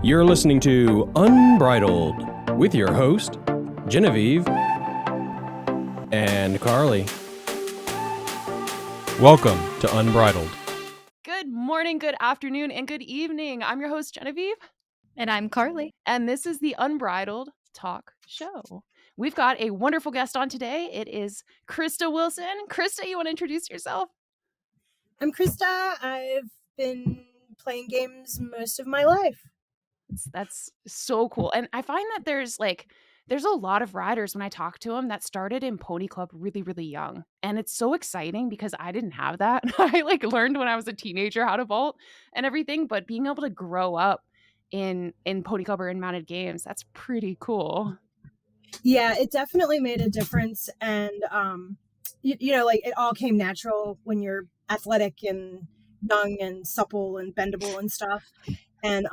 You're listening to Unbridled with your host, Genevieve and Carly. Welcome to Unbridled. Good morning, good afternoon, and good evening. I'm your host, Genevieve. And I'm Carly. And this is the Unbridled Talk show. We've got a wonderful guest on today. It is Krista Wilson. Krista, you want to introduce yourself? I'm Krista. I've been playing games most of my life. That's so cool. And I find that there's a lot of riders when I talk to them that started in Pony Club really, really young. And it's so exciting because I didn't have that. I learned when I was a teenager how to vault and everything, but being able to grow up in Pony Club or in mounted games, that's pretty cool. Yeah, it definitely made a difference. And, it all came natural when you're athletic and young and supple and bendable and stuff. And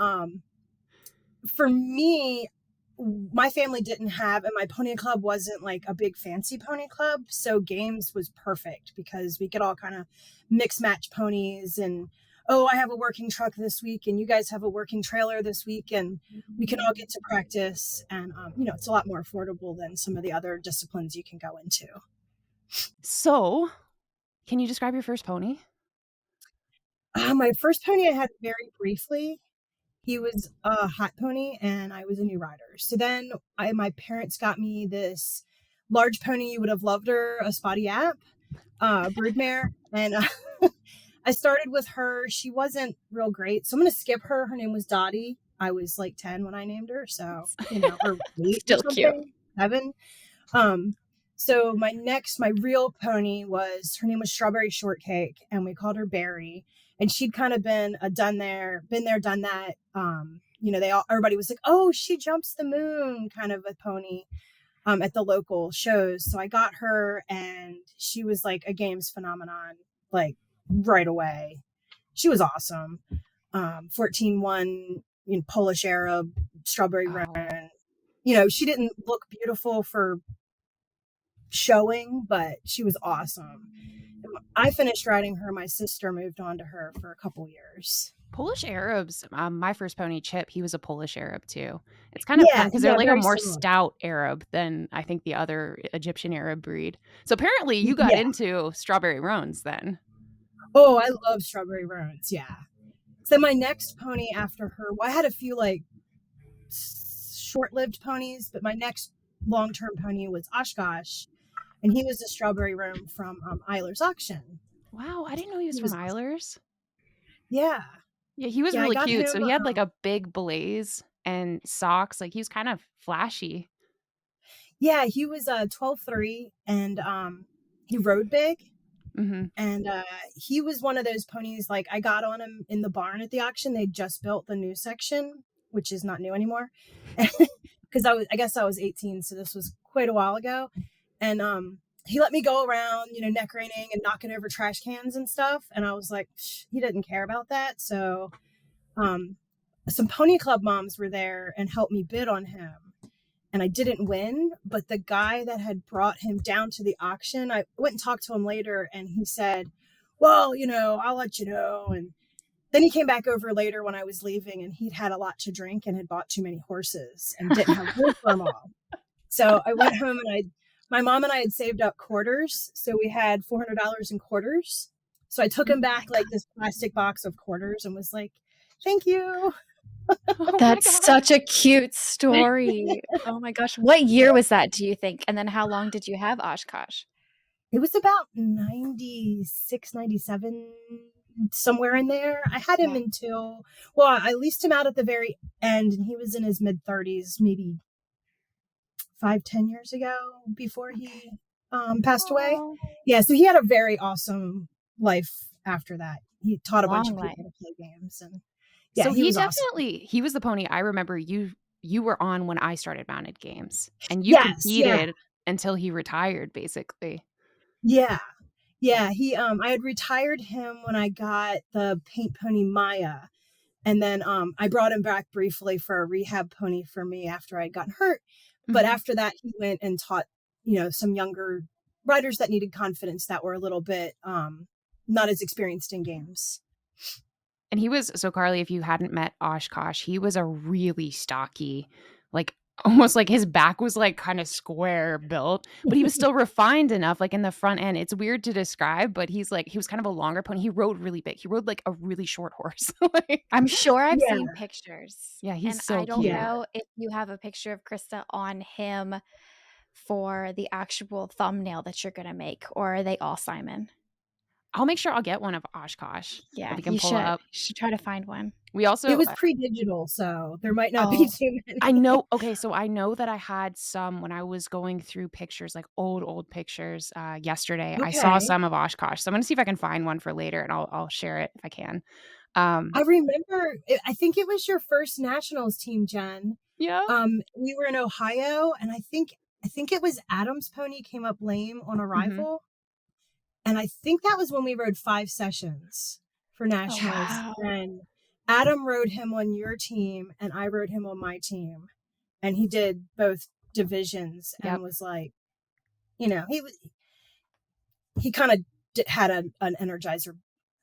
for me, my family didn't have, and my pony club wasn't like a big fancy pony club. So games was perfect because we could all kind of mix match ponies and, oh, I have a working truck this week and you guys have a working trailer this week and we can all get to practice. And, it's a lot more affordable than some of the other disciplines you can go into. So can you describe your first pony? My first pony I had very briefly. He was a hot pony and I was a new rider. So then my parents got me this large pony. You would have loved her, a spotty app, broodmare. And I started with her. She wasn't real great. So I'm going to skip her. Her name was Dottie. I was like 10 when I named her. So, or 8 Still cute. 7. So my real pony her name was Strawberry Shortcake and we called her Berry. And she'd kind of been been there, done that. Everybody was like, oh, she jumps the moon kind of a pony at the local shows. So I got her and she was like a games phenomenon, like right away. She was awesome. 14-1, Polish Arab, Strawberry Roan. She didn't look beautiful for showing, but she was awesome. I finished riding her. My sister moved on to her for a couple years. Polish Arabs, my first pony, Chip, he was a Polish Arab too. It's kind of fun because they're like a more stout Arab than I think the other Egyptian Arab breed. So apparently you got into Strawberry Roans then. Oh, I love Strawberry Roans. Yeah. So my next pony after her, I had a few short-lived ponies, but my next long-term pony was Oshkosh. And he was a Strawberry Roan from Eiler's auction. Wow, I didn't know he was from Eiler's. Yeah. Yeah, he was really cute. So he had like a big blaze and socks. Like he was kind of flashy. Yeah, he was 12'3" and he rode big. Mm-hmm. And he was one of those ponies, like I got on him in the barn at the auction. They just built the new section, which is not new anymore. Because I guess I was 18, so this was quite a while ago. And he let me go around, neck reining and knocking over trash cans and stuff. And I was like, he didn't care about that. So some pony club moms were there and helped me bid on him. And I didn't win. But the guy that had brought him down to the auction, I went and talked to him later. And he said, well, I'll let you know. And then he came back over later when I was leaving and he'd had a lot to drink and had bought too many horses and didn't have room for them all. So I went home and my mom and I had saved up quarters. So we had $400 in quarters. So I took him back like this plastic box of quarters and was like, thank you. That's such a cute story. Oh my gosh. What year was that, do you think? And then how long did you have Oshkosh? It was about 96, 97, somewhere in there. I had him I leased him out at the very end and he was in his mid-30s, maybe 5-10 years ago before he passed away. Yeah, so he had a very awesome life after that. He taught a bunch of people to play games, and so he definitely awesome. He was the pony I remember you were on when I started mounted games, and you competed until he retired, basically. Yeah. He I had retired him when I got the paint pony Maya, and then I brought him back briefly for a rehab pony for me after I'd gotten hurt. But after that, he went and taught, some younger riders that needed confidence that were a little bit not as experienced in games. And he was, so Carly, if you hadn't met Oshkosh, he was a really stocky, like almost like his back was like kind of square built, but he was still refined enough, like in the front end. It's weird to describe, but he was kind of a longer pony. He rode really big. He rode like a really short horse. Like, I'm sure I've Yeah. seen pictures. yeah, he's And so I don't cute. know if you have a picture of Krista on him for the actual thumbnail that you're going to make, or are they all Simon? I'll make sure I'll get one of Oshkosh Yeah, that we can you pull should. up. You should try to find one. We also, It was pre-digital, so there might not be Oh, too many. I know. Okay, so I know that I had some when I was going through pictures, like old pictures. Yesterday, I saw Okay. some of Oshkosh, so I'm gonna see if I can find one for later, and I'll share it if I can. I remember, I think it was your first nationals team, Jen. Yeah. We were in Ohio, and I think it was Adam's pony came up lame on arrival. And I think that was when we rode 5 sessions for nationals. wow. And Adam rode him on your team, and I rode him on my team. And he did both divisions and Yep. was like, you know, he kind of had an Energizer.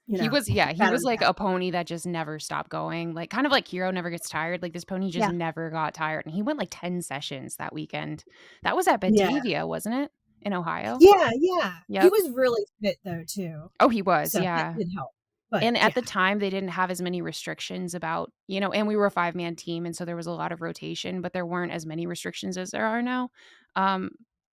You know, He was battery like pack. a pony that just never stopped going. Like kind of like Hero never gets tired. Like this pony just Yeah. never got tired. And he went like 10 sessions that weekend. That was at Yeah. Batavia, wasn't it? In Ohio? Yeah, yeah. He Yep. was really fit though too. Oh, he was, So yeah. that did help. But And yeah. at the time, they didn't have as many restrictions about, and we were a 5-man team, and so there was a lot of rotation, but there weren't as many restrictions as there are now,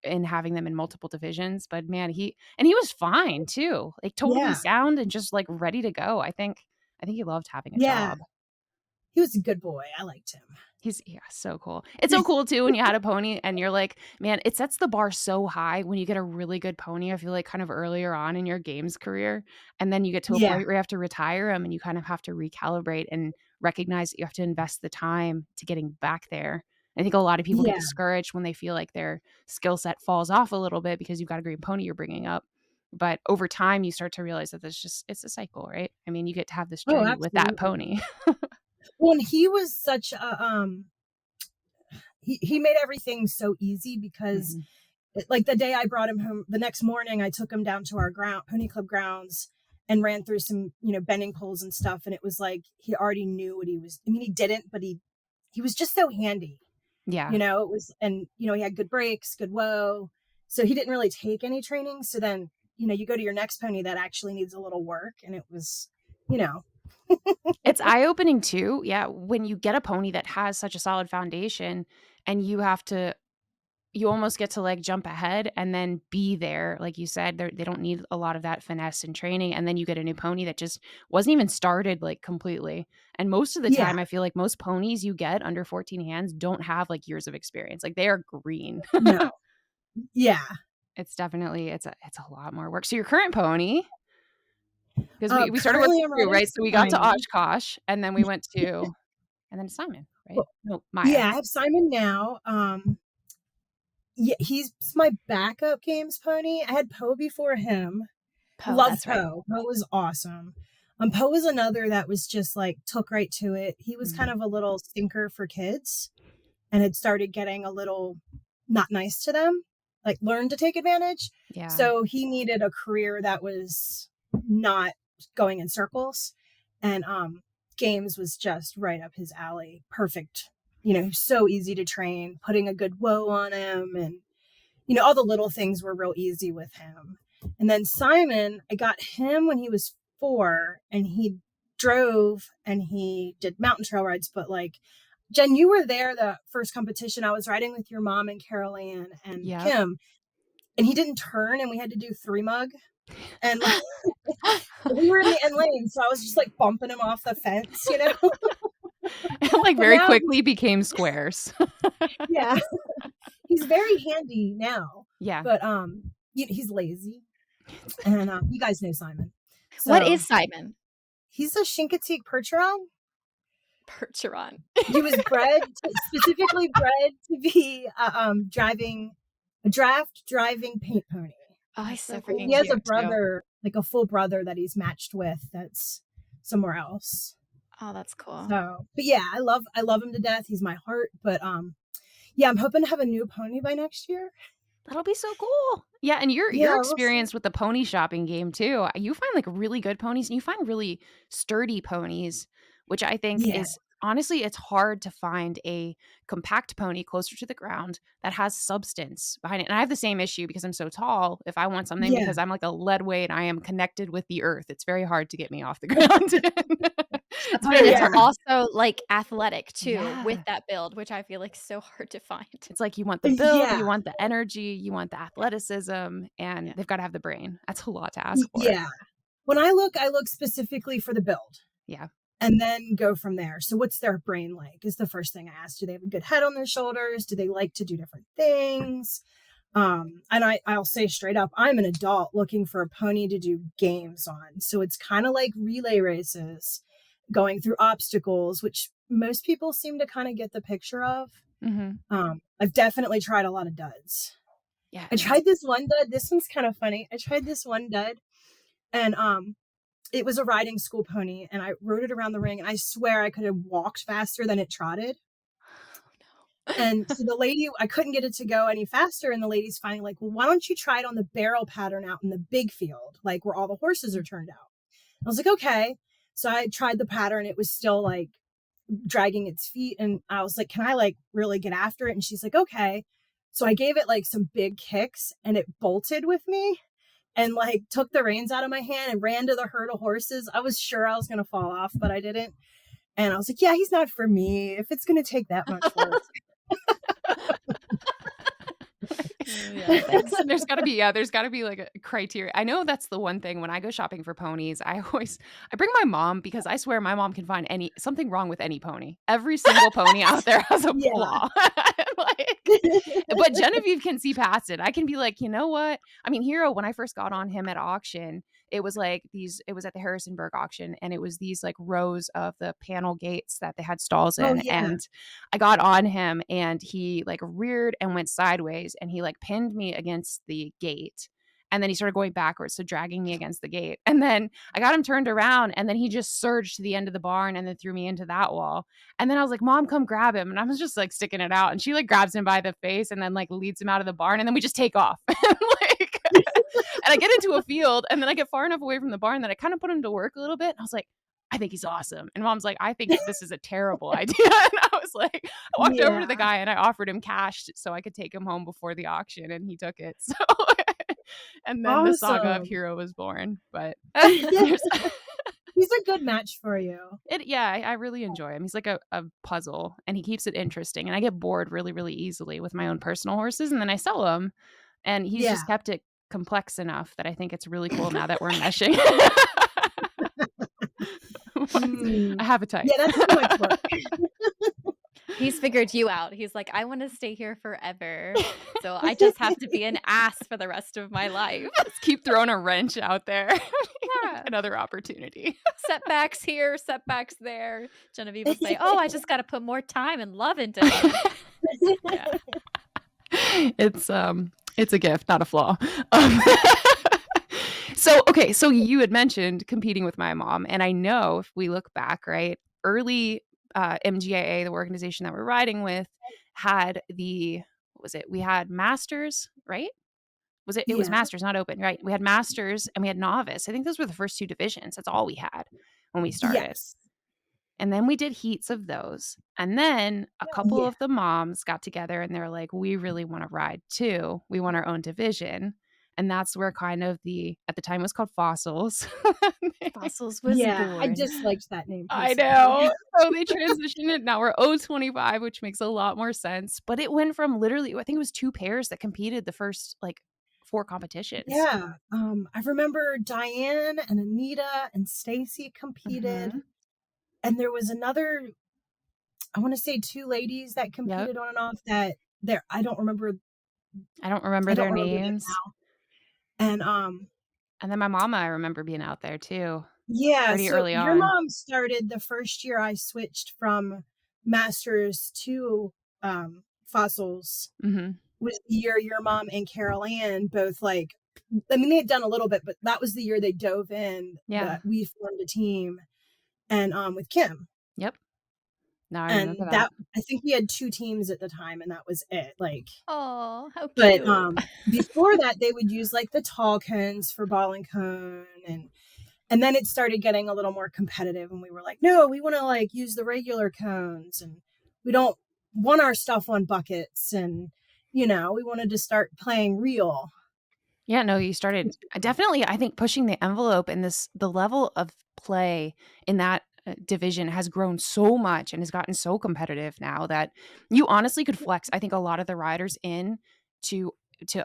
in having them in multiple divisions. But man, he was fine too, like totally Yeah. sound and just like ready to go. I think he loved having a Yeah. job. He was a good boy. I liked him. He's so cool. It's so cool too when you had a pony and you're like, man, it sets the bar so high when you get a really good pony. I feel like kind of earlier on in your games career, and then you get to a Yeah. point where you have to retire them and you kind of have to recalibrate and recognize that you have to invest the time to getting back there. I think a lot of people get Yeah. discouraged when they feel like their skill set falls off a little bit because you've got a great pony you're bringing up. But over time, you start to realize that it's a cycle, right? I mean, you get to have this Oh, journey with that absolutely. pony. Well, and he was such a he made everything so easy because Mhm. like the day I brought him home, the next morning I took him down to our pony club grounds and ran through some, bending poles and stuff. And it was like, he already knew what he was. I mean, he didn't, but he was just so handy, Yeah. it was, and, he had good brakes, good whoa. So he didn't really take any training. So then, you go to your next pony that actually needs a little work. And it was, It's eye-opening too. Yeah, when you get a pony that has such a solid foundation and you almost get to like jump ahead and then be there. Like you said, they don't need a lot of that finesse and training. And then you get a new pony that just wasn't even started like completely. And most of the Yeah. time, I feel like most ponies you get under 14 hands don't have like years of experience. Like they are green. no. Yeah. It's definitely, it's a lot more work. So your current pony, because we started with currently I'm you, riding right? So we got to Simon. Oshkosh and then we went to, and then Simon, right? Well, No, Maya. Yeah, I have Simon now. Yeah, he's my backup games pony. I had Poe before him. Poe, Loved that's right. Poe. Poe was awesome. Poe was another that was just like took right to it. He was kind of a little stinker for kids and had started getting a little not nice to them, like learned to take advantage. Yeah. So he needed a career that was not going in circles. And games was just right up his alley. Perfect. So easy to train, putting a good whoa on him, and all the little things were real easy with him. And then Simon, I got him when he was 4, and he drove and he did mountain trail rides. But like, Jen, you were there the first competition. I was riding with your mom and Carol Ann and Yeah. Kim, and he didn't turn, and we had to do 3 mug. And we were in the end lane, so I was just like bumping him off the fence, Like very quickly became squares. Yeah. He's very handy now. Yeah. But he's lazy. And you guys know Simon. What So, is Simon? he's a Chincoteague Percheron. Percheron. He was specifically bred to be driving a draft driving paint pony. Oh, he's so cool. freaking He has cute a brother, like a full brother that he's matched with that's somewhere else. Oh, that's cool. So, but yeah, I love him to death. He's my heart. But yeah, I'm hoping to have a new pony by next year. That'll be so cool. Yeah, and you're Yeah, we'll see. experienced with the pony shopping game too. You find like really good ponies and you find really sturdy ponies, which I think Yeah, is honestly it's hard to find a compact pony closer to the ground that has substance behind it. And I have the same issue because I'm so tall. If I want something yeah. because I'm like a lead weight, I am connected with the earth. It's very hard to get me off the ground. It's And very it's Yeah. hard. also like athletic too with Yeah. that build, which I feel like so hard to find. It's like you want the build, Yeah. you want the energy, you want the athleticism, and Yeah. they've got to have the brain. That's a lot to ask for. Yeah. When I look specifically for the build. Yeah. And then go from there. So what's their brain like is the first thing I ask. Do they have a good head on their shoulders? Do they like to do different things? And I'll say straight up, I'm an adult looking for a pony to do games on. So it's kind of like relay races, going through obstacles, which most people seem to kind of get the picture of. Mm-hmm. I've definitely tried a lot of duds. Yeah. I tried this one dud. This one's kind of funny. I tried this one dud and it was a riding school pony and I rode it around the ring and I swear I could have walked faster than it trotted. And so the lady, I couldn't get it to go any faster. And the lady's finally like, well, why don't you try it on the barrel pattern out in the big field, like where all the horses are turned out? I was like, okay. So I tried the pattern. It was still like dragging its feet. And I was like, can I like really get after it? And she's like, okay. So I gave it like some big kicks and it bolted with me and like took the reins out of my hand and ran to the herd of horses. I was sure I was going to fall off, but I didn't. And I was like, yeah, he's not for me if it's going to take that much work. There's got to be like a criteria. I know that's the one thing when I go shopping for ponies, I bring my mom because I swear my mom can find something wrong with any pony. Every single pony out there has a Yeah. flaw. But Genevieve can see past it. I can be like, you know what? I mean, Hero, when I first got on him at auction, it was at the Harrisonburg auction and it was these like rows of the panel gates that they had stalls in. Oh, yeah. And I got on him and he like reared and went sideways and he like pinned me against the gate. And then he started going backwards, so dragging me against the gate. And then I got him turned around and then he just surged to the end of the barn and then threw me into that wall. And then I was like, Mom, come grab him. And I was just like sticking it out. And she like grabs him by the face and then like leads him out of the barn. And then we just take off. And I get into a field and then I get far enough away from the barn that I kind of put him to work a little bit. And I was like, I think he's awesome. And Mom's like, I think this is a terrible idea. And I was like, I walked over to the guy and I offered him cash so I could take him home before the auction and he took it. So and then the saga of Hero was born. But he's a good match for you. I really enjoy him. He's like a puzzle and he keeps it interesting. And I get bored really, really easily with my own personal horses. And then I sell them. And he's just kept it complex enough that I think it's really cool now that we're meshing. I have a type. Yeah, that's too much work. He's figured you out. He's like, I want to stay here forever. So I just have to be an ass for the rest of my life. Let's keep throwing a wrench out there. Yeah. Another opportunity. Setbacks here, setbacks there. Genevieve will say, oh, I just got to put more time and love into it. Yeah. It's a gift, not a flaw. So you had mentioned competing with my mom, and I know if we look back, right, early MGAA, the organization that we're riding with, had we had Masters, right? It was Masters, not Open, right? We had Masters and we had Novice. I think those were the first two divisions. That's all we had when we started. Yes. And then we did heats of those. And then a couple of the moms got together and they're like, we really want to ride too. We want our own division. And that's where kind of at the time it was called Fossils. Fossils was born. I disliked that name. I know. So they transitioned it. Now we're O25, which makes a lot more sense. But it went from literally, I think it was 2 pairs that competed the first like 4 competitions. Yeah. I remember Diane and Anita and Stacy competed. Mm-hmm. And there was another, I want to say 2 ladies that competed on and off that I don't remember their names. And then my mama, I remember being out there too. Yeah. Pretty early on. Your mom started the first year I switched from Masters to Fossils. Mm-hmm. Was the year your mom and Carol Ann both they had done a little bit, but that was the year they dove in. Yeah. We formed a team and with Kim. Yep. No, I And remember that. that, I think we had 2 teams at the time, and that was it, like, Oh, how but, cute. before that, they would use, like, the tall cones for ball and cone, and then it started getting a little more competitive, and we were like, "No, we wanna, like, use the regular cones, and we don't want our stuff on buckets," and, we wanted to start playing real. Yeah, no, you started definitely, I think, pushing the envelope, and the level of play in that division has grown so much and has gotten so competitive now that you honestly could flex, I think, a lot of the riders in to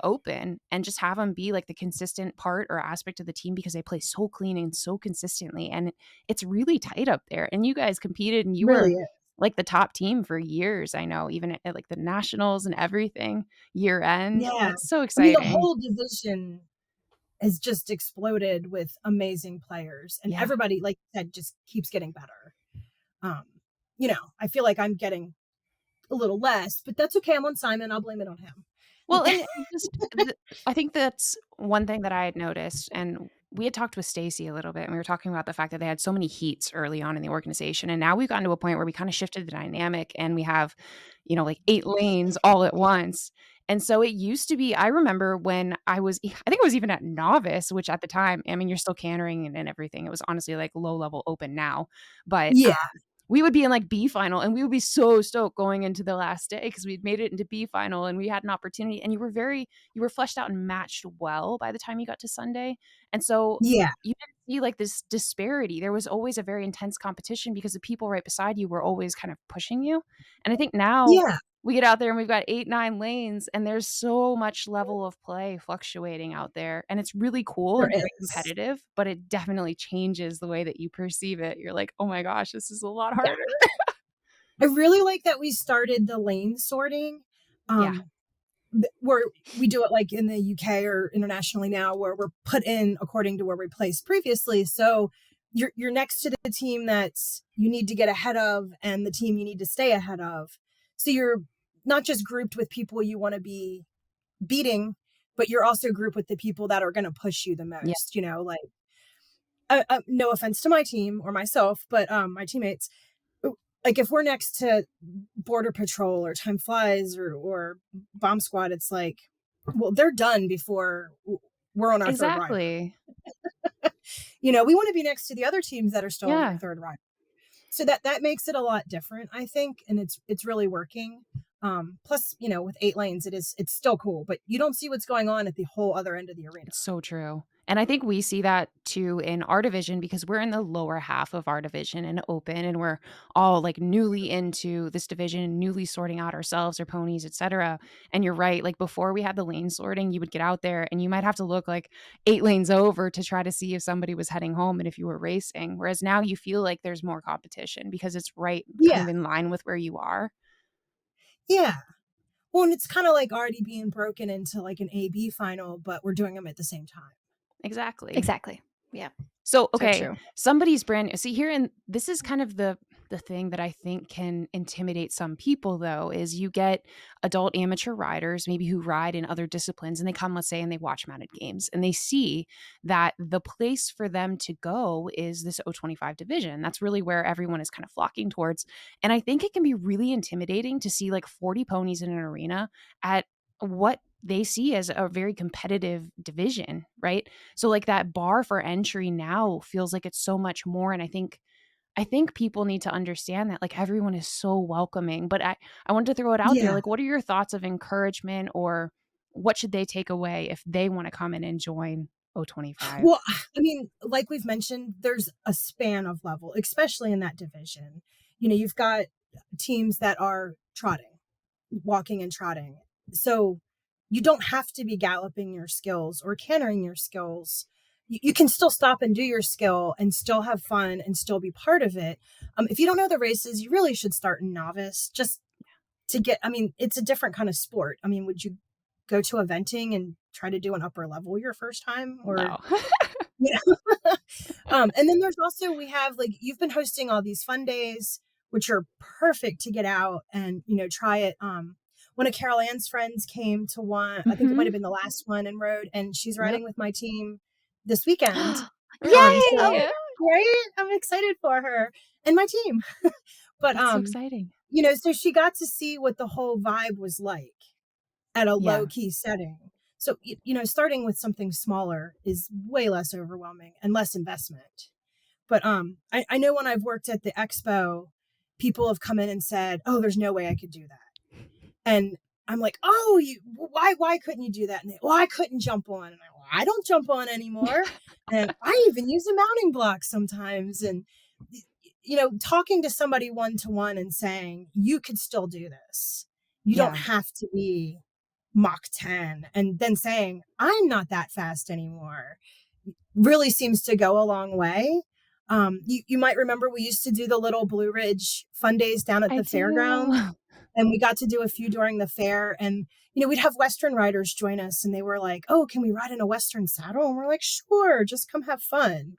open and just have them be like the consistent part or aspect of the team because they play so clean and so consistently, and it's really tight up there. And you guys competed, and you were Really is. like the top team for years. I know, even at like the nationals and everything, year end. Yeah. It's so I mean, the exciting. whole division has just exploded with amazing players, and Yeah. everybody, like you said, just keeps getting better. Um, I feel like I'm getting a little less, but that's okay. I'm on Simon. I'll blame it on him. Well, and just I think that's one thing that I had noticed, and we had talked with Stacy a little bit, and we were talking about the fact that they had so many heats early on in the organization, and now we've gotten to a point where we kind of shifted the dynamic, and we have, like 8 lanes all at once. And so it used to be, I remember when I think I was even at novice, which at the time, I mean, you're still cantering and everything. It was honestly like low level open now, but Yeah, we would be in like B final, and we would be so stoked going into the last day because we'd made it into B final and we had an opportunity, and you were fleshed out and matched well by the time you got to Sunday. And so yeah, you didn't see like this disparity. There was always a very intense competition because the people right beside you were always kind of pushing you. And I think now yeah. we get out there and we've got 8, 9 lanes, and there's so much level of play fluctuating out there. And it's really cool There and very is. competitive, but it definitely changes the way that you perceive it. You're like, oh my gosh, this is a lot Yeah. harder. I really like that we started the lane sorting. Yeah. Where we do it like in the UK or internationally now, where we're put in according to where we placed previously. So you're next to the team that's you need to get ahead of, and the team you need to stay ahead of. So you're not just grouped with people you want to be beating, but you're also grouped with the people that are going to push you the Yeah. most. Like no offense to my team or myself, but my teammates. Like if we're next to border patrol or time flies or bomb squad, it's like, well, they're done before we're on our third rider. Exactly. We want to be next to the other teams that are still on their Yeah. third rider. So that makes it a lot different, I think, and it's really working. Plus, with 8 lanes, it's still cool, but you don't see what's going on at the whole other end of the arena. It's so true. And I think we see that too in our division because we're in the lower half of our division and open, and we're all like newly into this division, newly sorting out ourselves, our ponies, etc. And you're right, like before we had the lane sorting, you would get out there and you might have to look like 8 lanes over to try to see if somebody was heading home and if you were racing. Whereas now you feel like there's more competition because it's right kind Yeah, of in line with where you are. yeah. Well, and it's kind of like already being broken into like an A-B final, but we're doing them at the same time. Exactly. Exactly. Yeah. So, So okay, true. somebody's brand see here, and this is kind of the thing that I think can intimidate some people though, is you get adult amateur riders, maybe who ride in other disciplines, and they come, let's say, and they watch mounted games, and they see that the place for them to go is this O25 division. That's really where everyone is kind of flocking towards. And I think it can be really intimidating to see like 40 ponies in an arena at what they see as a very competitive division, right? So like that bar for entry now feels like it's so much more. And I think people need to understand that like everyone is so welcoming. But I want to throw it out there. Yeah. Like, what are your thoughts of encouragement, or what should they take away if they want to come in and join O25? Well, I mean, like we've mentioned, there's a span of level, especially in that division. You've got teams that are trotting, walking and trotting. So you don't have to be galloping your skills or cantering your skills. You can still stop and do your skill and still have fun and still be part of it. If you don't know the races, you really should start in novice just to get, it's a different kind of sport. Would you go to eventing and try to do an upper level your first time? Or No. and then there's also, we have like, you've been hosting all these fun days, which are perfect to get out and, try it. One of Carol Ann's friends came to one, I think it might have been the last one, and rode, and she's riding Yep. with my team this weekend. Yay! So, right? I'm excited for her and my team. But That's so exciting. so she got to see what the whole vibe was like at a Yeah. low key setting. So starting with something smaller is way less overwhelming and less investment. But I know when I've worked at the expo, people have come in and said, "Oh, there's no way I could do that." And I'm like, "Oh, why couldn't you do that?" And they, "Well, I couldn't jump on." And I don't jump on anymore. And I even use a mounting block sometimes. And talking to somebody one-to-one and saying, "You could still do this. You don't have to be Mach 10," and then saying, "I'm not that fast anymore," really seems to go a long way. You might remember we used to do the little Blue Ridge fun days down at I the fairground, do. and we got to do a few during the fair. And we'd have Western riders join us, and they were like, "Oh, can we ride in a Western saddle?" And we're like, "Sure, just come have fun."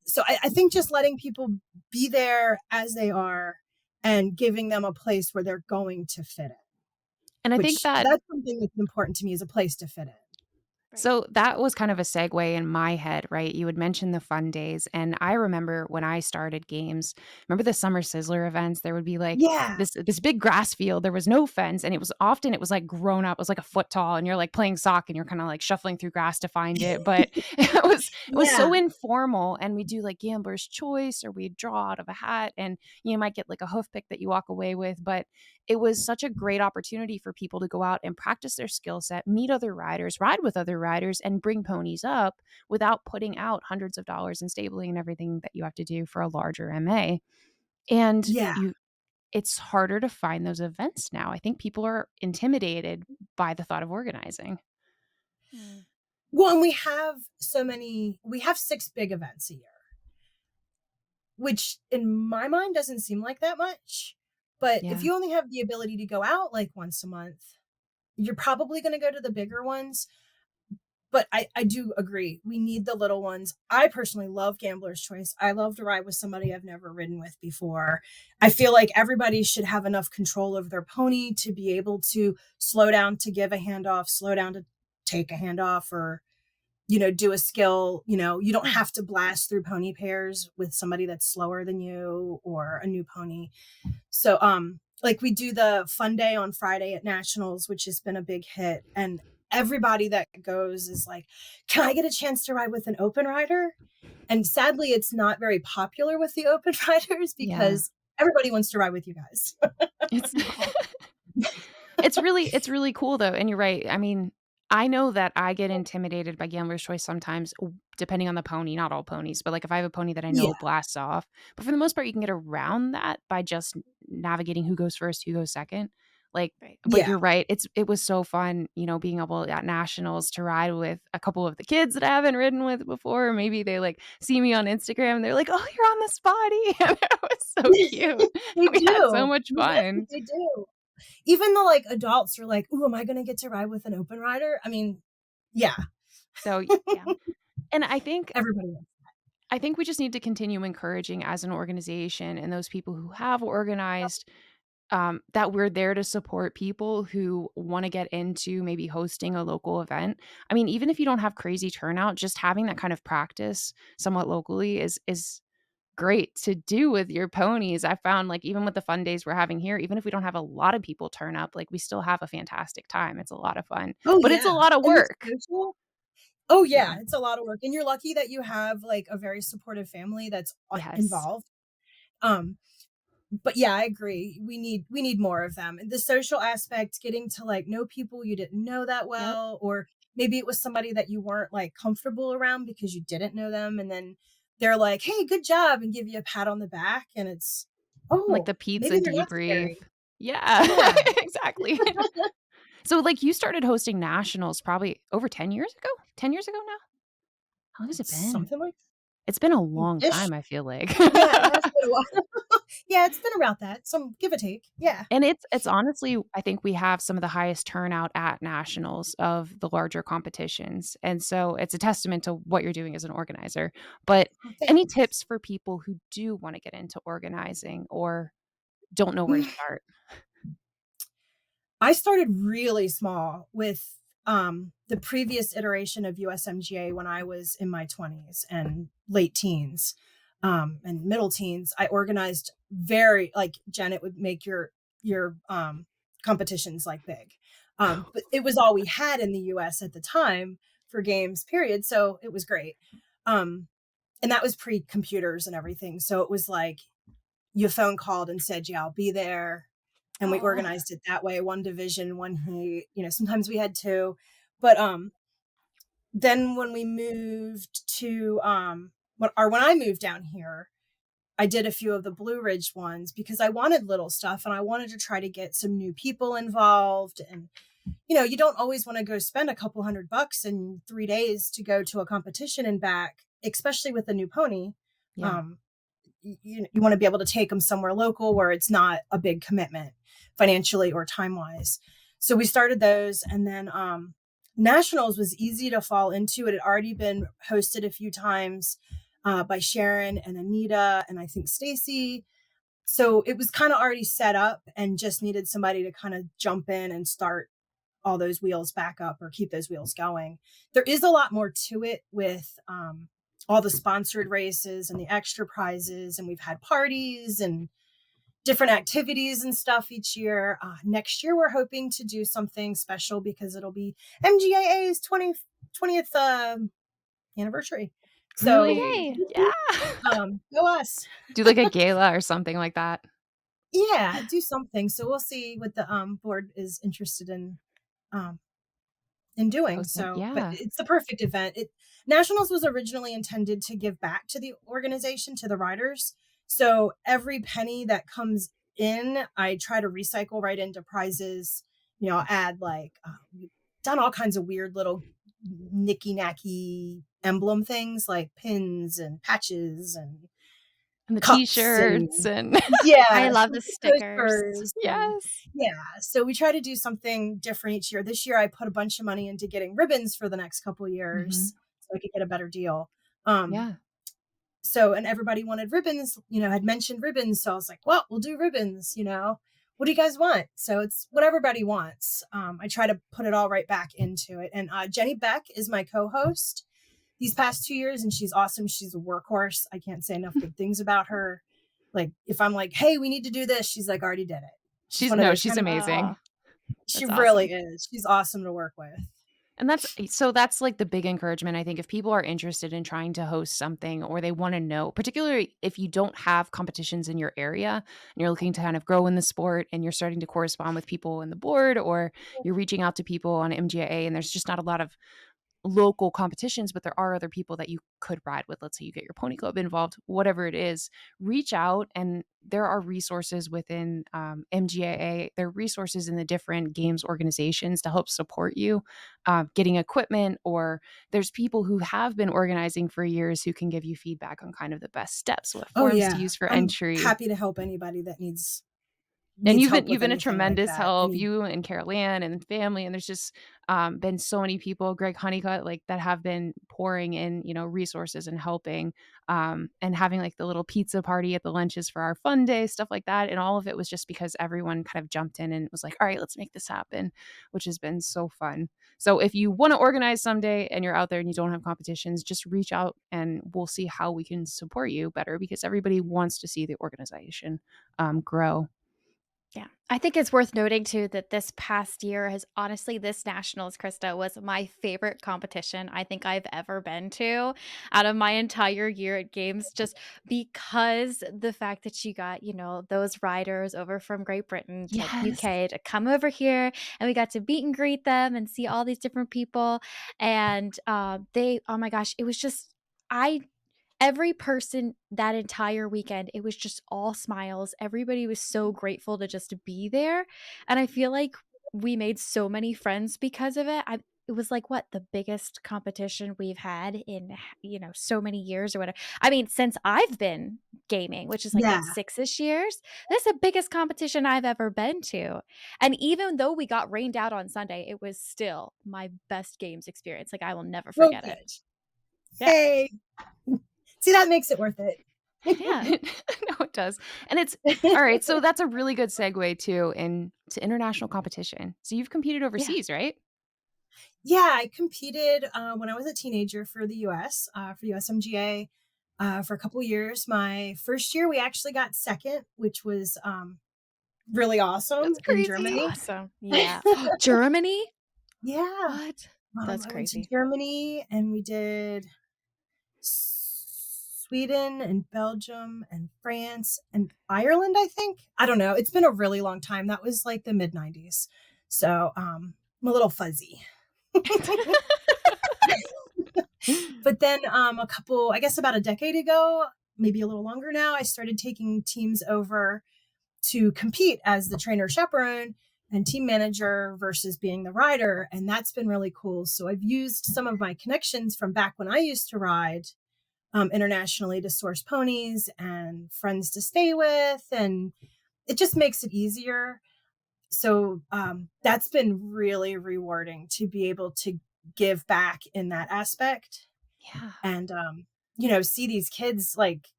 So I think just letting people be there as they are and giving them a place where they're going to fit in. And I think that That's something that's important to me, is a place to fit in. So that was kind of a segue in my head, right? You had mentioned the fun days. And I remember when I started games, remember the Summer Sizzler events? There would be like Yeah. this big grass field. There was no fence. And it was like grown up. It was like a foot tall. And you're like playing sock and you're kind of like shuffling through grass to find it. But it was so Yeah. informal. And we do like gambler's choice, or we draw out of a hat. And you might get like a hoof pick that you walk away with. But it was such a great opportunity for people to go out and practice their skill set, meet other riders, ride with other riders, and bring ponies up without putting out hundreds of dollars in stabling and everything that you have to do for a larger MA. And Yeah. it's harder to find those events now. I think people are intimidated by the thought of organizing. Well, and we have 6 big events a year, which in my mind doesn't seem like that much. But if you only have the ability to go out like once a month, you're probably going to go to the bigger ones. But I do agree. We need the little ones. I personally love Gambler's Choice. I love to ride with somebody I've never ridden with before. I feel like everybody should have enough control of their pony to be able to slow down to give a handoff, slow down to take a handoff, or, do a skill. You don't have to blast through pony pairs with somebody that's slower than you or a new pony. So, like we do the fun day on Friday at Nationals, which has been a big hit. And everybody that goes is like, "Can I get a chance to ride with an open rider?" And sadly, it's not very popular with the open riders because everybody wants to ride with you guys. It's really cool though. And you're right. I mean, I know that I get intimidated by Gambler's Choice sometimes, depending on the pony, not all ponies, but like if I have a pony that I know blasts off, but for the most part, you can get around that by just navigating who goes first, who goes second. Like, but you're right. It was so fun, being able at Nationals to ride with a couple of the kids that I haven't ridden with before. Maybe they like see me on Instagram and they're like, "Oh, you're on the spotty." And it was so cute. We had so much fun. They do. Even the like adults are like, "Ooh, am I going to get to ride with an open rider?" I mean, yeah. So and I think everybody wants that. I think we just need to continue encouraging as an organization and those people who have organized that we're there to support people who want to get into maybe hosting a local event. I mean, even if you don't have crazy turnout, just having that kind of practice somewhat locally is great to do with your ponies. I found like even with the fun days we're having here, even if we don't have a lot of people turn up, like we still have a fantastic time. It's a lot of fun, but it's a lot of work. Oh yeah, it's a lot of work. And you're lucky that you have like a very supportive family that's involved. But yeah, I agree. We need more of them. And the social aspect, getting to like know people you didn't know that well, or maybe it was somebody that you weren't like comfortable around because you didn't know them. And then they're like, "Hey, good job," and give you a pat on the back. And it's, like the pizza maybe they're not debrief. scary. Yeah. Exactly. So like you started hosting Nationals probably over 10 years ago? 10 years ago now? How long has it been? Something like It's been a long ish. time, I feel like. Yeah, it has been a while. Yeah, it's been about that. Some give or take. Yeah. And it's honestly, I think we have some of the highest turnout at Nationals of the larger competitions. And so it's a testament to what you're doing as an organizer. But any tips for people who do want to get into organizing or don't know where to start? I started really small with the previous iteration of USMGA when I was in my 20s and late teens. and middle teens, I organized very, like, Jen, it would make your competitions like big. But it was all we had in the US at the time for games, period. So it was great. And that was pre-computers and everything. So it was like you phone called and said, yeah, I'll be there. And we organized it that way. One division, one heat, sometimes we had two. But then when we moved to when I moved down here, I did a few of the Blue Ridge ones because I wanted little stuff and I wanted to try to get some new people involved. And, you don't always want to go spend a couple $100 in 3 days to go to a competition and back, especially with a new pony. Yeah. You want to be able to take them somewhere local where it's not a big commitment financially or time wise. So we started those, and then Nationals was easy to fall into. It had already been hosted a few times by Sharon and Anita and I think Stacy. So it was kind of already set up and just needed somebody to kind of jump in and start all those wheels back up or keep those wheels going. There is a lot more to it with all the sponsored races and the extra prizes. And we've had parties and different activities and stuff each year. Next year, we're hoping to do something special because it'll be MGAA's 20th anniversary. So Really? Yeah. Go us. Do like a gala or something like that. Yeah, do something. So we'll see what the board is interested in doing. So, Yeah. but it's the perfect event. Nationals was originally intended to give back to the organization, to the riders. So every penny that comes in, I try to recycle right into prizes. I'll add like, we've done all kinds of weird little knicky-knacky emblem things like pins and patches and the cups t-shirts and yeah, I love the stickers. Yes. Yeah. So we try to do something different each year. This year I put a bunch of money into getting ribbons for the next couple of years so I could get a better deal. Yeah. So, and everybody wanted ribbons, had mentioned ribbons. So I was like, well, we'll do ribbons, what do you guys want? So it's what everybody wants. I try to put it all right back into it. And Jenny Beck is my co-host these past 2 years, and she's awesome. She's a workhorse. I can't say enough good things about her. Like if I'm like, hey, we need to do this, she's like, already did it. She's amazing. She That's really awesome. is. She's awesome to work with. And that's like the big encouragement. I think if people are interested in trying to host something or they want to know, particularly if you don't have competitions in your area and you're looking to kind of grow in the sport and you're starting to correspond with people in the board, or you're reaching out to people on MGAA and there's just not a lot of local competitions, but there are other people that you could ride with. Let's say you get your pony club involved, whatever it is, reach out. And there are resources within MGAA. There are resources in the different games organizations to help support you getting equipment, or there's people who have been organizing for years who can give you feedback on kind of the best steps, what forms to use for entry. Happy to help anybody that needs and you've help been a anything tremendous like that. help, you and Carol Ann and family. And there's just been so many people, Greg Honeycutt, like that have been pouring in, resources and helping and having like the little pizza party at the lunches for our fun day, stuff like that. And all of it was just because everyone kind of jumped in and was like, all right, let's make this happen, which has been so fun. So if you want to organize someday and you're out there and you don't have competitions, just reach out and we'll see how we can support you better, because everybody wants to see the organization grow. Yeah. I think it's worth noting too that this past year has honestly, this Nationals, Krista, was my favorite competition I think I've ever been to out of my entire year at games, just because the fact that you got, those riders over from Great Britain to UK to come over here, and we got to meet and greet them and see all these different people. And oh my gosh, it was just, every person that entire weekend, it was just all smiles. Everybody was so grateful to just be there. And I feel like we made so many friends because of it. It was like, the biggest competition we've had in, so many years or whatever. I mean, since I've been gaming, which is like 6-ish years, that's the biggest competition I've ever been to. And even though we got rained out on Sunday, it was still my best games experience. Like I will never forget it. Yeah. Hey. See, that makes it worth it. Yeah, no, it does. And it's all right. So that's a really good segue into international competition. So you've competed overseas, right? Yeah, I competed when I was a teenager for the US, for USMGA. for a couple years. My first year, we actually got second, which was really awesome That's in crazy. Germany. Awesome. Yeah. Germany? Yeah. What? That's I went to crazy. Germany and we did Sweden and Belgium and France and Ireland, I think. I don't know. It's been a really long time. That was like the mid 90s. So I'm a little fuzzy. But then I guess about a decade ago, maybe a little longer now, I started taking teams over to compete as the trainer chaperone and team manager versus being the rider. And that's been really cool. So I've used some of my connections from back when I used to ride internationally to source ponies and friends to stay with. And it just makes it easier. So that's been really rewarding to be able to give back in that aspect. Yeah. And, see these kids, like,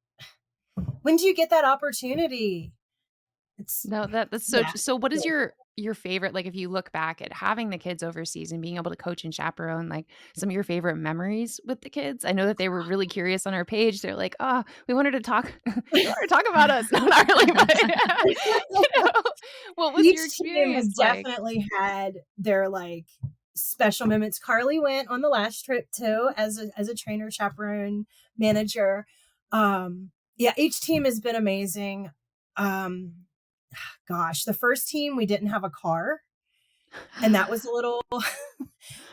when do you get that opportunity? No, that's so Yeah. so what is your favorite, like, if you look back at having the kids overseas and being able to coach and chaperone, like, some of your favorite memories with the kids? I know that they were really curious on our page. They're like, "Oh, we wanted to talk we wanted to talk about us." No, not really, but, what was Each your team has experience like? definitely had their, like, special moments. Carly went on the last trip too as a trainer, chaperone, manager. Yeah, each team has been amazing. Um, Gosh, the first team, we didn't have a car, and that was a little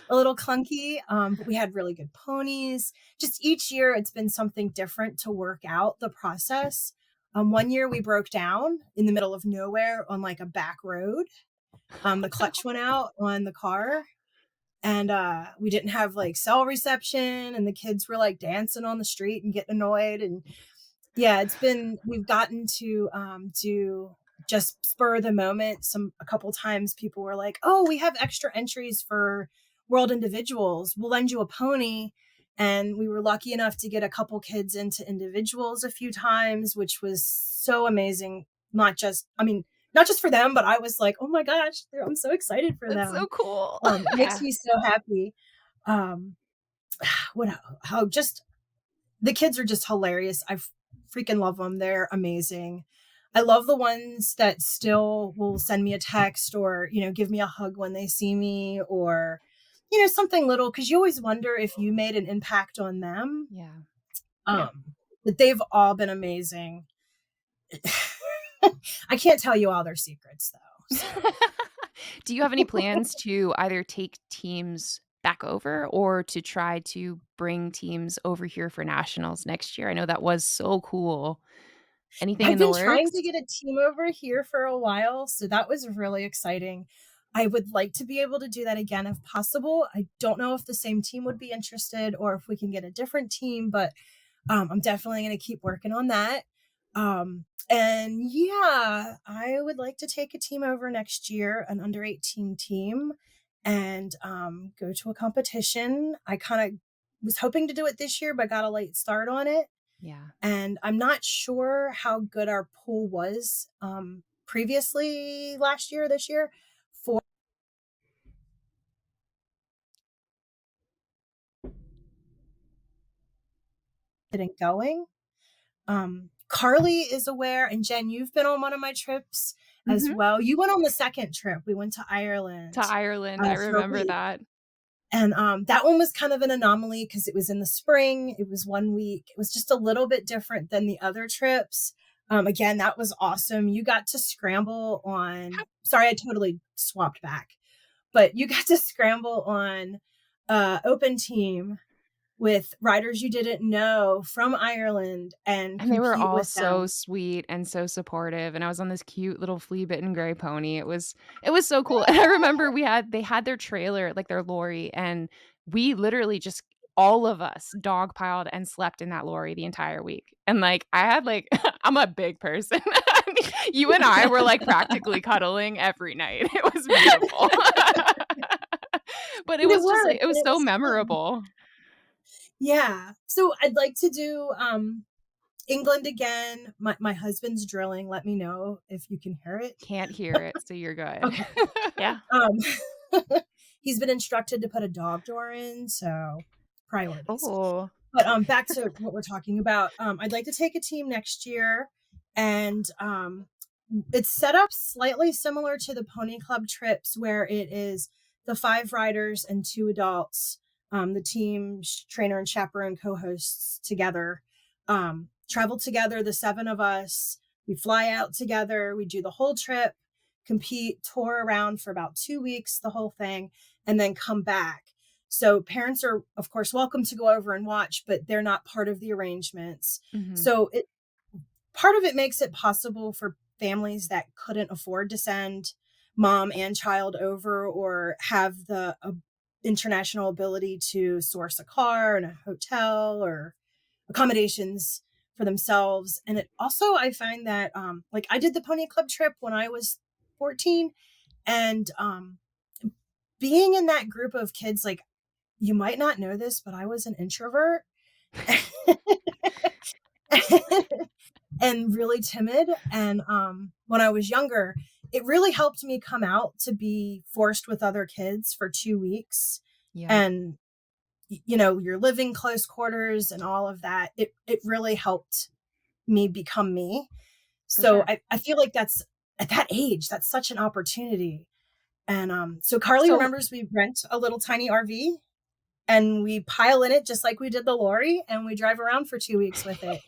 a little clunky, but we had really good ponies. Just each year, it's been something different to work out the process. One year we broke down in the middle of nowhere on like a back road. The clutch went out on the car, and we didn't have like cell reception, and the kids were like dancing on the street and getting annoyed. And yeah, we've gotten to do just spur of the moment. A couple times people were like, "Oh, we have extra entries for world individuals. We'll lend you a pony." And we were lucky enough to get a couple kids into individuals a few times, which was so amazing. Not just for them, but I was like, "Oh my gosh, I'm so excited for That's so them." cool. It makes me so happy. Um, how just the kids are just hilarious. I freaking love them. They're amazing. I love the ones that still will send me a text or, give me a hug when they see me or, something little, because you always wonder if you made an impact on them. Yeah. But they've all been amazing. I can't tell you all their secrets though. So. Do you have any plans to either take teams back over or to try to bring teams over here for nationals next year? I know that was so cool. Anything I've in the been trying works? to get a team over here for a while, so that was really exciting. I would like to be able to do that again if possible. I don't know if the same team would be interested or if we can get a different team, but I'm definitely going to keep working on that. And yeah, I would like to take a team over next year, an under 18 team, and go to a competition. I kind of was hoping to do it this year, but got a late start on it. Yeah. And I'm not sure how good our pool was previously this year for getting going. Carly is aware, and Jen, you've been on one of my trips as Mhm. well. You went on the second trip. We went to Ireland To Ireland, I for a remember week. that. And that one was kind of an anomaly because it was in the spring. It was 1 week. It was just a little bit different than the other trips. Again, that was awesome. You got to scramble on, sorry, I totally swapped back, but you got to scramble on open team with riders you didn't know from Ireland and And they were compete all with so them. sweet and so supportive, and I was on this cute little flea-bitten gray pony. It was so cool, and I remember they had their trailer, like, their lorry, and we literally just all of us dogpiled and slept in that lorry the entire week, and, like, I had, like I'm a big person. I mean, you and I were, like, practically cuddling every night. It was beautiful. But it And it was just, like worked it and was it so was fun. memorable. Yeah. So I'd like to do England again. My husband's drilling. Let me know if you can hear it. Can't hear it, so you're good. Okay. Yeah. He's been instructed to put a dog door in, so priorities. Oh. But back to what we're talking about. I'd like to take a team next year, and it's set up slightly similar to the Pony Club trips, where it is the 5 riders and 2 adults, the team trainer and chaperone co-hosts together, travel together, the 7 of us. We fly out together. We do the whole trip, compete, tour around for about 2 weeks, the whole thing, and then come back. So parents are, of course, welcome to go over and watch, but they're not part of the arrangements. Mhm. So part of it makes it possible for families that couldn't afford to send mom and child over, or have the international ability to source a car and a hotel or accommodations for themselves. And it also, I find that like I did the Pony Club trip when I was 14, and being in that group of kids, like, you might not know this, but I was an introvert and really timid. And when I was younger, it really helped me come out to be forced with other kids for 2 weeks. Yeah. And, you know, you're living close quarters and all of that. It really helped me become me. So sure. I feel like that's, at that age, that's such an opportunity. And so Carly So- remembers we rent a little tiny RV and we pile in it just like we did the lorry, and we drive around for 2 weeks with it.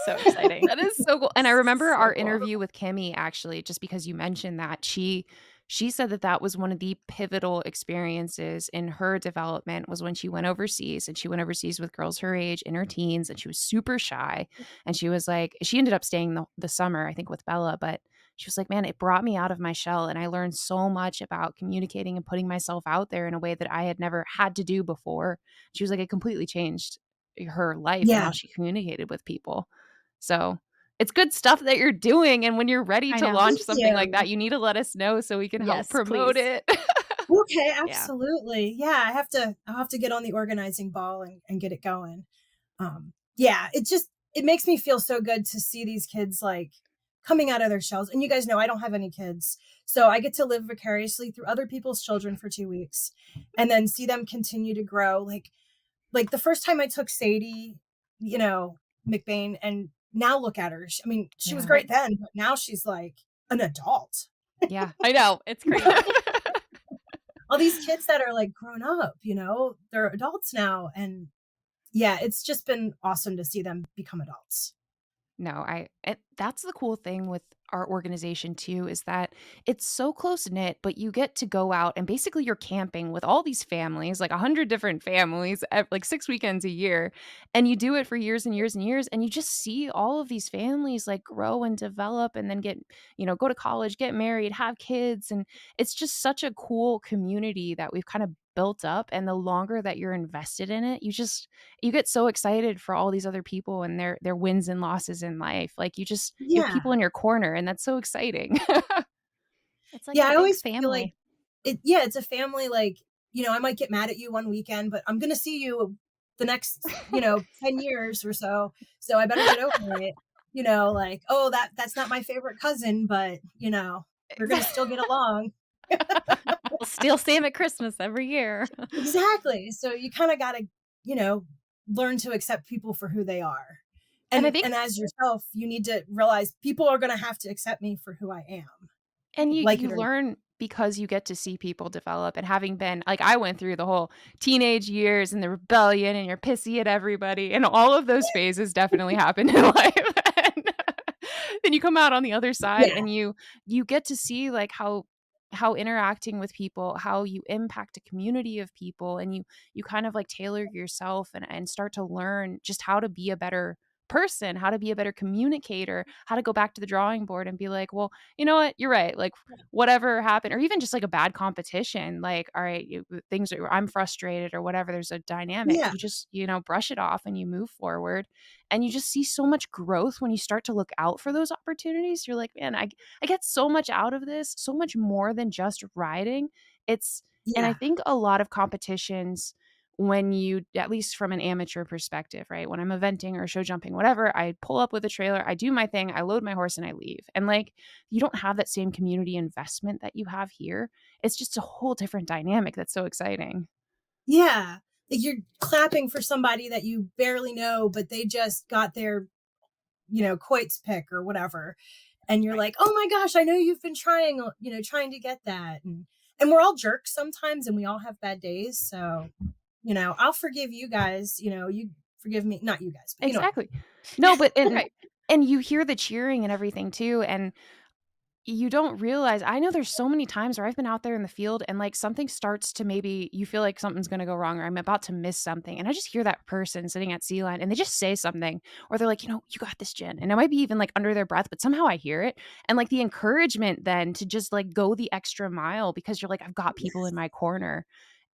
So exciting. That is so cool. And I remember So our cool. interview with Kimmy, actually, just because you mentioned that. She said that that was one of the pivotal experiences in her development, was when she went overseas, and she went overseas with girls her age in her teens, and she was super shy. And she was like, she ended up staying the summer, I think, with Bella, but she was like, man, it brought me out of my shell, and I learned so much about communicating and putting myself out there in a way that I had never had to do before. She was like, it completely changed her life and Yeah. how she communicated with people. So it's good stuff that you're doing. And when you're ready I to know. launch Thank something like you. that, you need to let us know so we can help Yes, promote please. it. Okay, absolutely. Yeah, I'll have to get on the organizing ball and get it going. Yeah, it makes me feel so good to see these kids like coming out of their shells. And you guys know I don't have any kids, so I get to live vicariously through other people's children for 2 weeks, and then see them continue to grow. Like the first time I took Sadie, you know, McBain, and now look at her. She was Yeah. great then, but now she's like an adult. Yeah. I know. It's crazy. All these kids that are like grown up, you know, they're adults now. And yeah, it's just been awesome to see them become adults. No, that's the cool thing with our organization too, is that it's so close knit, but you get to go out and basically you're camping with all these families, like 100 different families, like 6 weekends a year. And you do it for years and years and years. And you just see all of these families like grow and develop and then get, go to college, get married, have kids. And it's just such a cool community that we've kind of built up. And the longer that you're invested in it, you get so excited for all these other people and their wins and losses in life. Like you have people in your corner, and that's so exciting. It's like Yeah, a I big always feel family. like it's a family. Like, you know, I might get mad at you one weekend, but I'm going to see you the next, 10 years or so. So I better get over it. You know, like, oh, that's not my favorite cousin, but we're going to still get along. We'll still see him at Christmas every year. Exactly. So you kind of got to, learn to accept people for who they are. And And I think- and as yourself, you need to realize people are going to have to accept me for who I am. And you Like it or not. learn because you get to see people develop. And having been, like, I went through the whole teenage years and the rebellion, and you're pissy at everybody, and all of those phases definitely happen in life. And then you come out on the other side, Yeah. and you get to see like how interacting with people, how you impact a community of people, and you kind of like tailor yourself and start to learn just how to be a better person, how to be a better communicator, how to go back to the drawing board and be like, well, you know what, you're right, like whatever happened, or even just like a bad competition, like, all right, I'm frustrated or whatever, there's a dynamic, Yeah. you just brush it off and you move forward. And you just see so much growth when you start to look out for those opportunities. You're like, man, I get so much out of this, so much more than just riding. And I Yeah. think a lot of competitions, when you, at least from an amateur perspective, right? When I'm eventing or show jumping, whatever, I pull up with a trailer, I do my thing, I load my horse and I leave. And like, you don't have that same community investment that you have here. It's just a whole different dynamic that's so exciting. Yeah. you're clapping for somebody that you barely know, but they just got their, quotes pick or whatever. And you're like, oh my gosh, I know you've been trying to get that. And we're all jerks sometimes and we all have bad days. So, I'll forgive you guys, you forgive me, not you guys, but Exactly. No, but Right. and you hear the cheering and everything too, and you don't realize, I know there's so many times where I've been out there in the field and like something starts to, maybe you feel like something's going to go wrong or I'm about to miss something. And I just hear that person sitting at sea line and they just say something, or they're like, you got this, Jen. And it might be even like under their breath, but somehow I hear it. And like the encouragement then to just like go the extra mile because you're like, I've got people in my corner.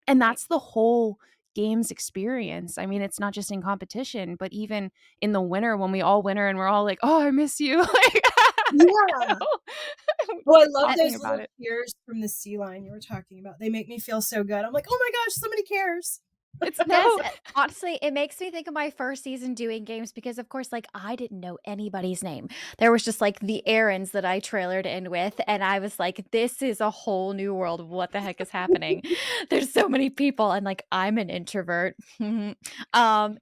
And that's the whole games experience. I mean, it's not just in competition, but even in the winter when we all winter and we're all like, oh, I miss you. Like, Yeah. Oh, I love talking those about little it. tears from the sea line you were talking about. They make me feel so good. I'm like, oh my gosh, somebody cares. It's Yes, no. honestly, it makes me think of my first season doing games because, of course, like I didn't know anybody's name. There was just like the errands that I trailered in with, and I was like, "This is a whole new world. What the heck is happening?" There's so many people, and like I'm an introvert. um,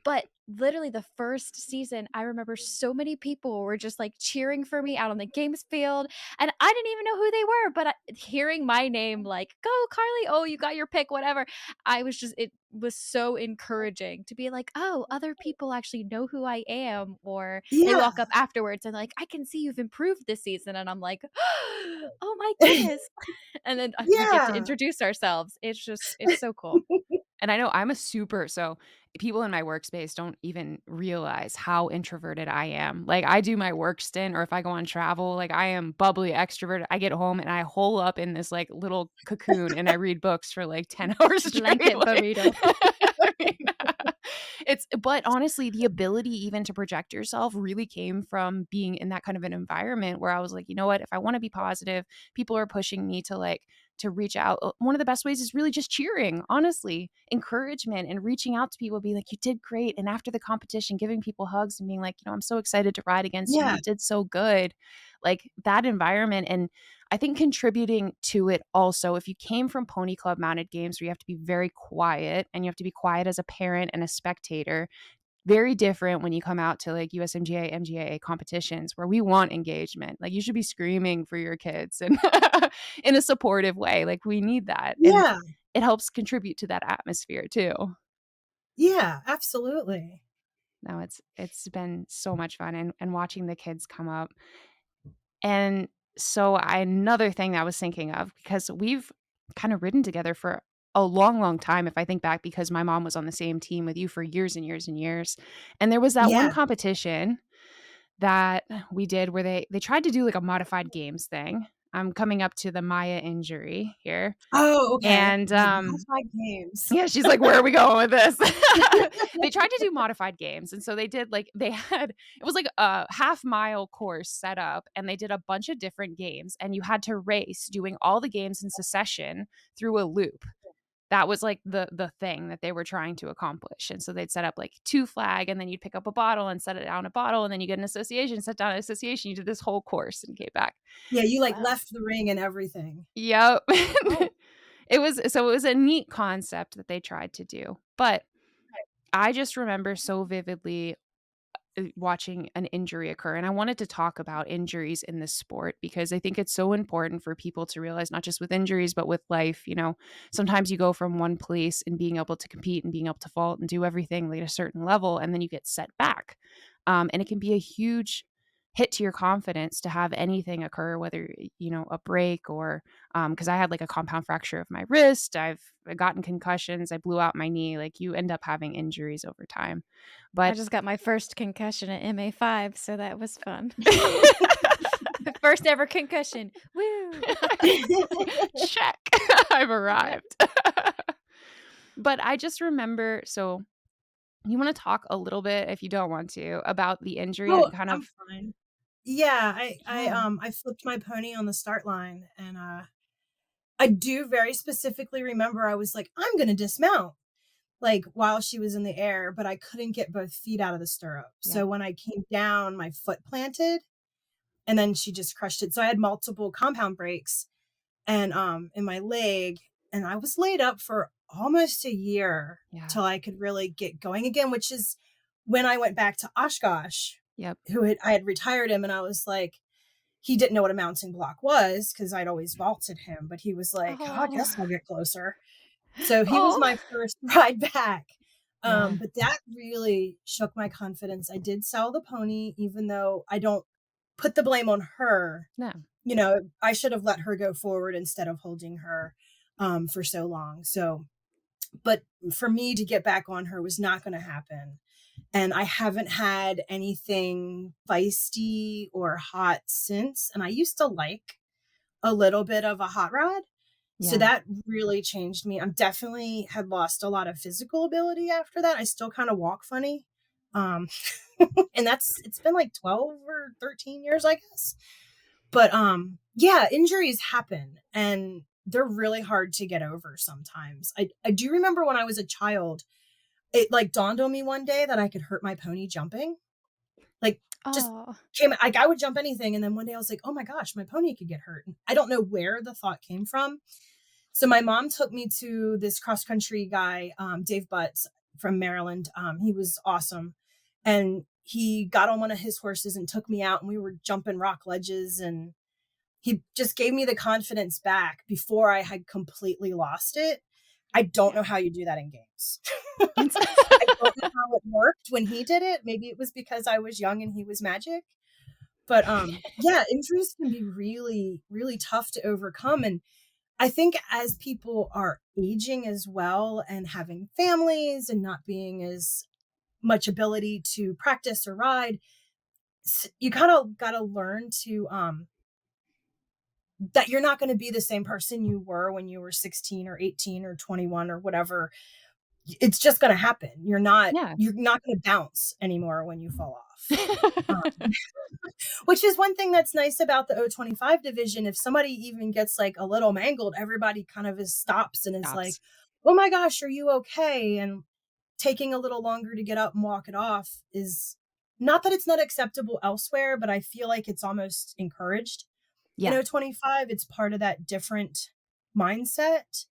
but literally the first season, I remember so many people were just like cheering for me out on the games field, and I didn't even know who they were. But hearing my name, like, "Go, Carly! Oh, you got your pick, whatever." It was so encouraging to be like, oh, other people actually know who I am. Or they Yeah. walk up afterwards and like, I can see you've improved this season. And I'm like, oh my goodness. And then we get to Yeah. introduce ourselves. It's so cool. And I know so people in my workspace don't even realize how introverted I am. Like I do my work stint or if I go on travel, like I am bubbly extroverted. I get home and I hole up in this like little cocoon and I read books for like 10 hours straight. Blanket Like, burrito. I mean, but honestly, the ability even to project yourself really came from being in that kind of an environment where I was like, you know what, if I want to be positive, people are pushing me to reach out. One of the best ways is really just cheering, honestly, encouragement and reaching out to people, being like, you did great. And after the competition, giving people hugs and being like, I'm so excited to ride against you. Yeah. You did so good. Like that environment. And I think contributing to it also, if you came from Pony Club mounted games where you have to be very quiet and you have to be quiet as a parent and a spectator, very different when you come out to like USMGA, MGAA competitions where we want engagement. Like you should be screaming for your kids and in a supportive way. Like we need that. And Yeah. it helps contribute to that atmosphere too. Yeah, absolutely. No, it's been so much fun and watching the kids come up. And so another thing that I was thinking of, because we've kind of ridden together for a long, long time, if I think back, because my mom was on the same team with you for years and years and years. And there was that one Yeah. competition that we did where they tried to do like a modified games thing. I'm coming up to the Maya injury here. Oh, okay. And Modified games. yeah, she's like, where are we going with this? They tried to do modified games. And so it was like a half-mile course set up and they did a bunch of different games and you had to race doing all the games in succession through a loop. That was like the thing that they were trying to accomplish. And so they'd set up like 2 flag and then you'd pick up a bottle and set it down a bottle and then you get an association, set down an association. You did this whole course and came back. Yeah, you like left the ring and everything. Yep. It was a neat concept that they tried to do. But I just remember so vividly watching an injury occur. And I wanted to talk about injuries in this sport because I think it's so important for people to realize, not just with injuries, but with life, sometimes you go from one place and being able to compete and being able to vault and do everything like at a certain level, and then you get set back. And it can be a huge hit to your confidence to have anything occur, whether, a break or, because I had like a compound fracture of my wrist, I've gotten concussions, I blew out my knee, like you end up having injuries over time. I But just got my first concussion at MA5, so that was fun. First ever concussion. Woo! check, I've arrived. But I just remember, so you want to talk a little bit, if you don't want to, about the injury Oh, that kind I'm of fine. Yeah, Yeah. I flipped my pony on the start line and I do very specifically remember I was like, I'm gonna dismount, like while she was in the air, but I couldn't get both feet out of the stirrup. Yeah. So when I came down, my foot planted and then she just crushed it. So I had multiple compound breaks and in my leg, and I was laid up for almost a year Yeah. till I could really get going again, which is when I went back to Oshkosh, Yep. I had retired him, and I was like, he didn't know what a mounting block was because I'd always vaulted him, but he was like, oh, I Oh. guess I'll get closer. So he was Oh. my first ride back. Yeah. But that really shook my confidence. I did sell the pony, even though I don't put the blame on her. No. You know, I should have let her go forward instead of holding her for so long. So, but for me to get back on her was not going to happen. And I haven't had anything feisty or hot since. And I used to like a little bit of a hot rod. So Yeah. that really changed me. I'm definitely had lost a lot of physical ability after that. I still kind of walk funny. And it's been like 12 or 13 years, I guess. But yeah, injuries happen and they're really hard to get over sometimes. I do remember when I was a child, it like dawned on me one day that I could hurt my pony jumping. Like just Oh. came like I would jump anything, and then one day I was like, oh my gosh, my pony could get hurt. And I don't know where the thought came from. So my mom took me to this cross country guy, Dave Butts from Maryland. He was awesome. And he got on one of his horses and took me out, and we were jumping rock ledges, and he just gave me the confidence back before I had completely lost it. I don't know how you do that in games. I don't know how it worked when he did it. Maybe it was because I was young and he was magic. But yeah, injuries can be really, really tough to overcome. And I think as people are aging as well and having families and not being as much ability to practice or ride, you kind of got to learn to that you're not going to be the same person you were when you were 16 or 18 or 21 or whatever. It's just going to happen. You're not going to bounce anymore when you fall off. Which is one thing that's nice about the O25 division. If somebody even gets like a little mangled, everybody kind of stops and is like, oh my gosh, are you okay? And taking a little longer to get up and walk it off is not that it's not acceptable elsewhere, but I feel like it's almost encouraged. Yeah. In O25, it's part of that different mindset.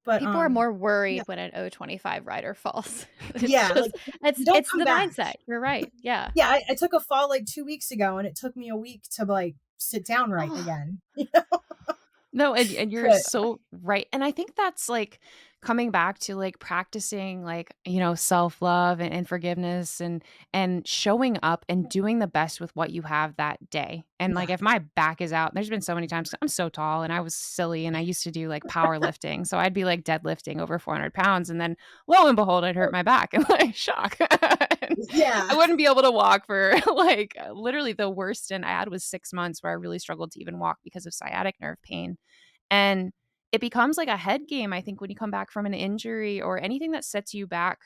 But people are more worried when an O25 rider falls. It's it's the mindset. You're right. Yeah. Yeah, I took a fall like 2 weeks ago, and it took me a week to like sit down right again. No, and you're so right. And I think that's like coming back to like practicing like, you know, self-love and forgiveness and showing up and doing the best with what you have that day. And like if my back is out, there's been so many times I'm so tall and I was silly and I used to do like powerlifting. So I'd be like deadlifting over 400 pounds and then lo and behold, I'd hurt my back and like shock. I wouldn't be able to walk for like literally the worst stint I had was 6 months where I really struggled to even walk because of sciatic nerve pain. And it becomes like a head game, I think, when you come back from an injury or anything that sets you back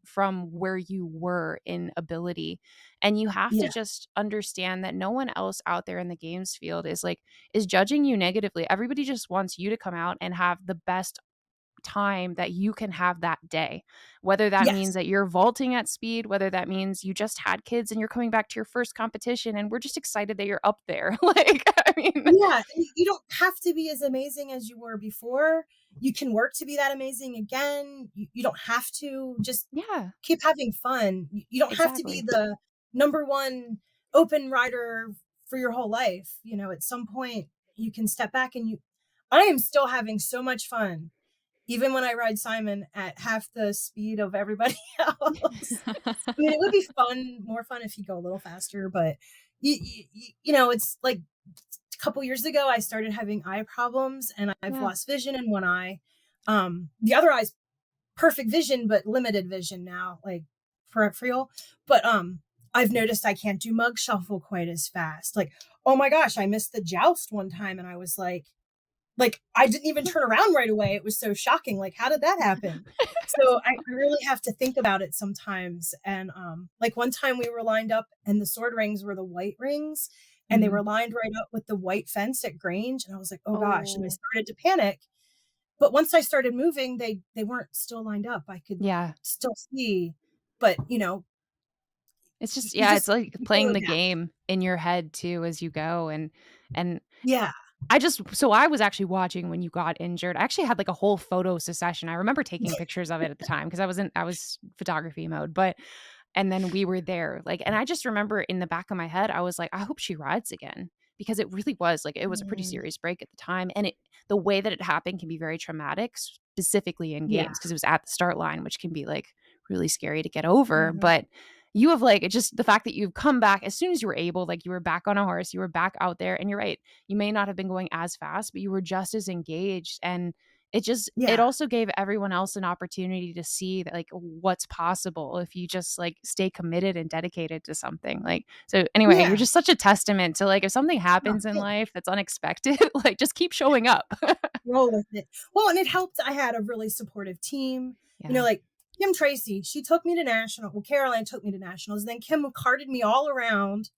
from where you were in ability. And you have to just understand that no one else out there in the games field is judging you negatively. Everybody just wants you to come out and have the best time that you can have that day, whether that means that you're vaulting at speed, whether that means you just had kids and you're coming back to your first competition and we're just excited that you're up there. Like, I mean, you don't have to be as amazing as you were before. You can work to be that amazing again. You don't have to just keep having fun. You don't have to be the number one open rider for your whole life. You know, at some point you can step back and I am still having so much fun. Even when I ride Simon at half the speed of everybody else. I mean, it would be more fun if you go a little faster, but you know, it's like a couple years ago, I started having eye problems and I've lost vision in one eye. The other eye's perfect vision, but limited vision now, like peripheral. But I've noticed I can't do mug shuffle quite as fast. Like, oh my gosh, I missed the joust one time and I was like I didn't even turn around right away. It was so shocking. Like, how did that happen? So I really have to think about it sometimes. And like one time we were lined up and the sword rings were the white rings and they were lined right up with the white fence at Grange. And I was like, oh gosh. And I started to panic. But once I started moving, they weren't still lined up. I could still see, but you know, it's just, it's like playing the game in your head too, as you go. And I was actually watching when you got injured. I actually had like a whole photo session. I remember taking pictures of it at the time because I was photography mode, and then we were there, like, and I just remember in the back of my head, I was like, I hope she rides again, because it really was like, it was a pretty Mm, serious break at the time. And the way that it happened can be very traumatic, specifically in Yeah. games, because it was at the start line, which can be like really scary to get over. mhm. But you have like, it's just the fact that you've come back as soon as you were able, like you were back on a horse, you were back out there, and you're right. You may not have been going as fast, but you were just as engaged. And it Yeah. also gave everyone else an opportunity to see that, like, what's possible if you just like stay committed and dedicated to something. Like, so anyway, you're Yeah. just such a testament to, like, if something No, happens in thanks. life that's unexpected, like, just keep showing up. Roll with it. Well, and it helped. I had a really supportive team. Yeah. Like Kim Tracy, she took me to national. Well, Caroline took me to nationals. Then Kim carted me all around,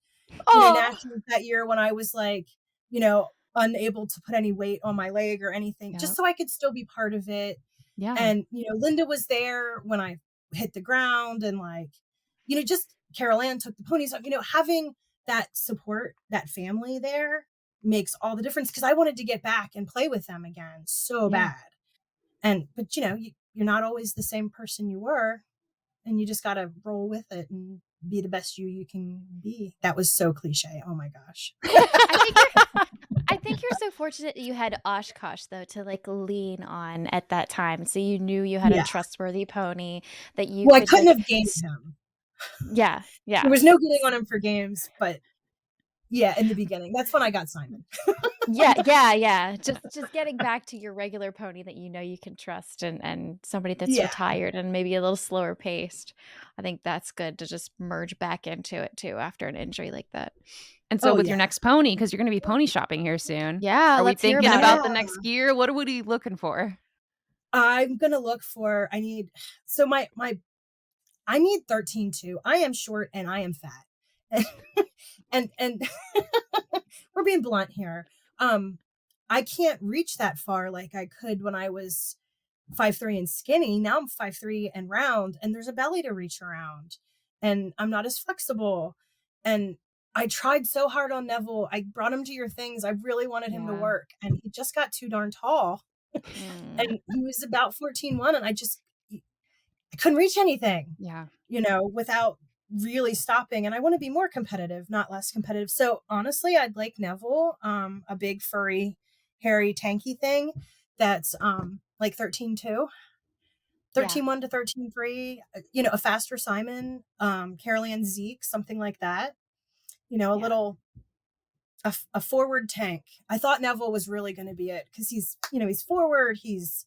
Oh, nationals that year when I was like, unable to put any weight on my leg or anything, yeah. just so I could still be part of it. Yeah. And, Linda was there when I hit the ground, and like, just Carol Ann took the ponies up, having that support, that family there makes all the difference, because I wanted to get back and play with them again so Yeah. bad. But you're not always the same person you were, and you just got to roll with it and be the best you can be. That was so cliche. Oh my gosh. I think you're so fortunate that you had Oshkosh though to like lean on at that time. So you knew you had a Yeah. trustworthy pony that you Well, I could couldn't like have gamed him. yeah, There yeah. was no getting on him for games, but yeah, in the beginning. That's when I got Simon. Yeah. Just getting back to your regular pony that you know you can trust and somebody that's Yeah. retired and maybe a little slower paced. I think that's good to just merge back into it too after an injury like that. And so Oh, with your yeah. next pony, because you're going to be pony shopping here soon, Yeah, are we let's hear thinking about about it. the next gear? What are we looking for? I'm gonna look for. I need. So I need 13 too. I am short and I am fat, and we're being blunt here. I can't reach that far like I could when I was 5'3" and skinny. Now I'm 5'3" and round, and there's a belly to reach around, and I'm not as flexible. And I tried so hard on Neville. I brought him to your things. I really wanted him to Yeah. work, and he just got too darn tall. Mm. And he was about 14'1", and I couldn't reach anything, Yeah. without really stopping. And I want to be more competitive, not less competitive. So honestly, I'd like Neville, a big furry, hairy, tanky thing that's like 13.2, Yeah. 13.1 to 13.3, a faster Simon, Carol Ann Zeke, something like that. A Yeah. little a forward tank. I thought Neville was really going to be it, because he's forward, he's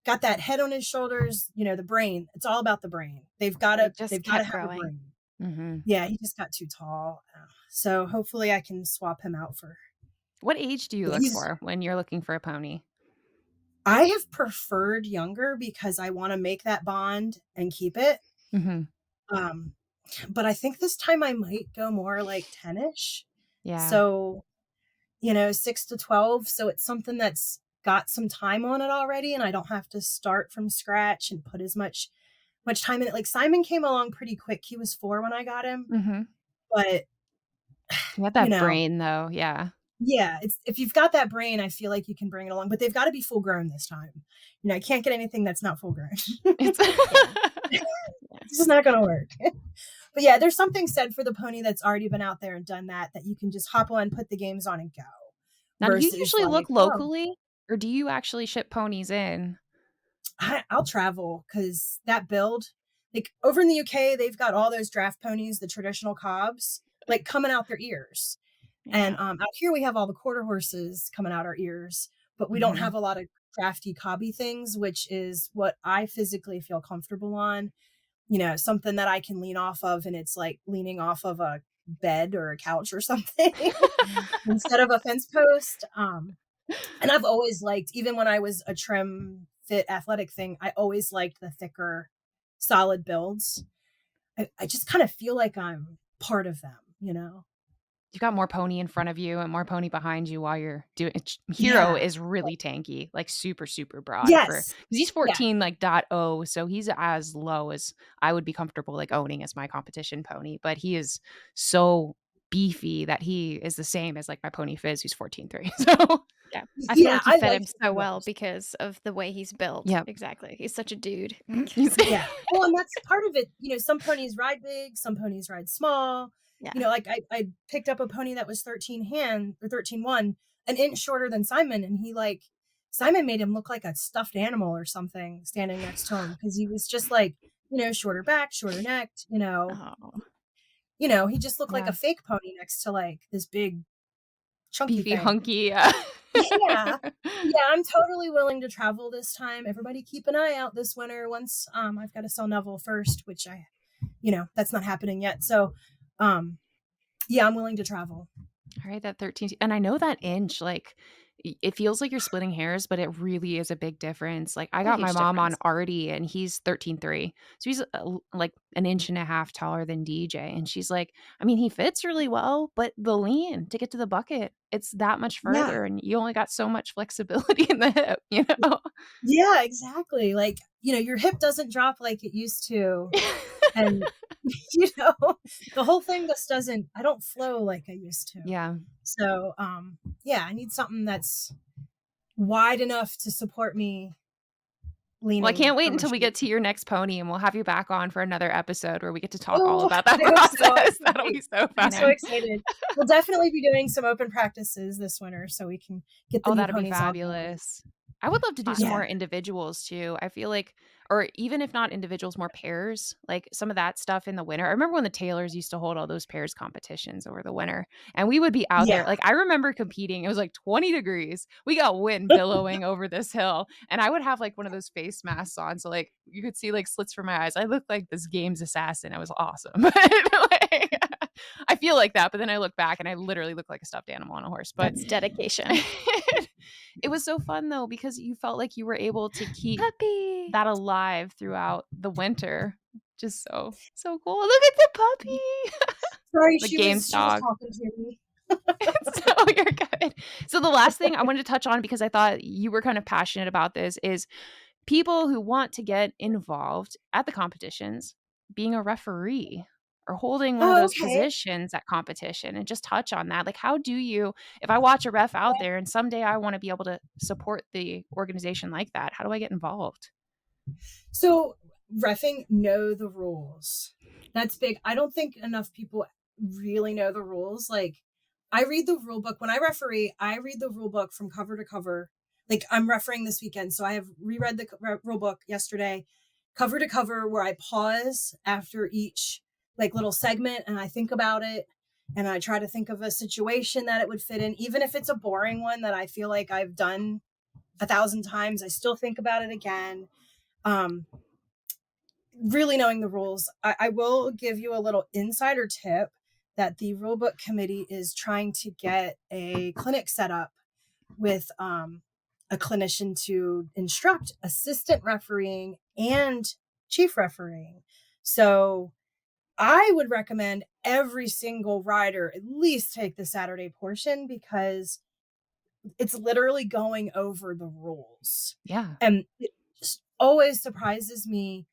got that head on his shoulders, the brain. It's all about the brain. They've got It to just have kept a growing. brain. Mm-hmm. Yeah, he just got too tall. So hopefully I can swap him out for. What age do you look for when you're looking for a pony? I have preferred younger because I want to make that bond and keep it. Mm-hmm. But I think this time I might go more like 10ish. Yeah. So, 6 to 12. So it's something that's got some time on it already, and I don't have to start from scratch and put as much time in it. Like Simon came along pretty quick. He was 4 when I got him, Mm-hmm. but You got that brain though. Yeah. yeah, if you've got that brain, I feel like you can bring it along, but they've got to be full grown this time. I can't get anything that's not full grown. It's It's just not going to work. But yeah, there's something said for the pony that's already been out there and done that you can just hop on, put the games on, and go. Now, do you Versus usually like, look locally, or do you actually ship ponies in? I'll travel, because that build, like over in the UK, they've got all those draft ponies, the traditional cobs, like coming out their ears. And Yeah. out here we have all the quarter horses coming out our ears, but we don't Mhm. have a lot of crafty cobby things, which is what I physically feel comfortable on. Something that I can lean off of, and it's like leaning off of a bed or a couch or something instead of a fence post. And I've always liked, even when I was a trim, fit, athletic thing, I always liked the thicker, solid builds. I just kind of feel like I'm part of them, You got more pony in front of you and more pony behind you while you're doing it. Hero Yeah. is really tanky, like super, super broad Yes. because he's Yeah. 14, like .0. So he's as low as I would be comfortable like owning as my competition pony, but he is so beefy that he is the same as like my pony Fizz, who's 14.3. So Yeah. I feel Yeah, like you I fit like him so well those. because of the way he's built. yeah. Exactly. He's such a dude. Yeah. Well, and that's part of it. Some ponies ride big, some ponies ride small. Yeah. Like I picked up a pony that was 13.1, an inch shorter than Simon, and Simon made him look like a stuffed animal or something standing next to him because he was just like, shorter back, shorter necked, Oh. he just looked like Yeah. a fake pony next to like this big chunky Beefy thing. hunky. Yeah. Yeah. Yeah, I'm totally willing to travel this time. Everybody keep an eye out this winter once I've got to sell Neville first, which that's not happening yet. So yeah, I'm willing to travel. All right, that 13. And I know that inch, like, it feels like you're splitting hairs, but it really is a big difference. Like, I It's a got my huge mom on difference. Artie, and he's 13.3. So he's like an inch and a half taller than DJ. And she's like, I mean, he fits really well, but the lean to get to the bucket, it's that much Yeah. further. And you only got so much flexibility in the hip, you know? Yeah, exactly. Like, your hip doesn't drop like it used to. And, the whole thing just I don't flow like I used to. Yeah. So, yeah, I need something that's wide enough to support me leaning. Well, I can't wait from a until we get shoulder. to your next pony, and we'll have you back on for another episode where we get to talk all Oh, about that I hope so. I process. can't That'll wait. be so I'm fun. so excited. We'll definitely be doing some open practices this winter so we can get the Oh, new that'd be ponies out there. fabulous. I would love to do Fun. some Yeah. more individuals too. I feel like, or even if not individuals, more pairs, like some of that stuff in the winter. I remember when the Taylors used to hold all those pairs competitions over the winter, and we would be out there. Yeah. Like, I remember competing. It was like 20 degrees. We got wind billowing over this hill, and I would have like one of those face masks on. So like you could see like slits from my eyes. I looked like this game's assassin. It was awesome. Like, I feel like that, but then I look back and I literally look like a stuffed animal on a horse. But That's dedication. it was so fun though, because you felt like you were able to keep Puppy. that alive throughout the winter. Just so cool. Look at the puppy. Sorry, The she game's was dog. talking to me. So you're good. So the last thing I wanted to touch on, because I thought you were kind of passionate about this, is people who want to get involved at the competitions, being a referee or holding one of Oh, those okay. positions at competition, and just touch on that. Like, how do you, if I watch a ref out there and someday I want to be able to support the organization like that, how do I get involved? So reffing, know the rules. That's big. I don't think enough people really know the rules. Like, I read the rule book. When I referee, I read the rule book from cover to cover. Like, I'm refereeing this weekend, so I have reread the rule book yesterday, cover to cover, where I pause after each like little segment and I think about it, and I try to think of a situation that it would fit in, even if it's a boring one that I feel like I've done 1,000 times. I still think about it again. Really knowing the rules. I will give you a little insider tip that the rulebook committee is trying to get a clinic set up with a clinician to instruct assistant refereeing and chief refereeing. So I would recommend every single rider at least take the Saturday portion, because it's literally going over the rules. Yeah. And it just always surprises me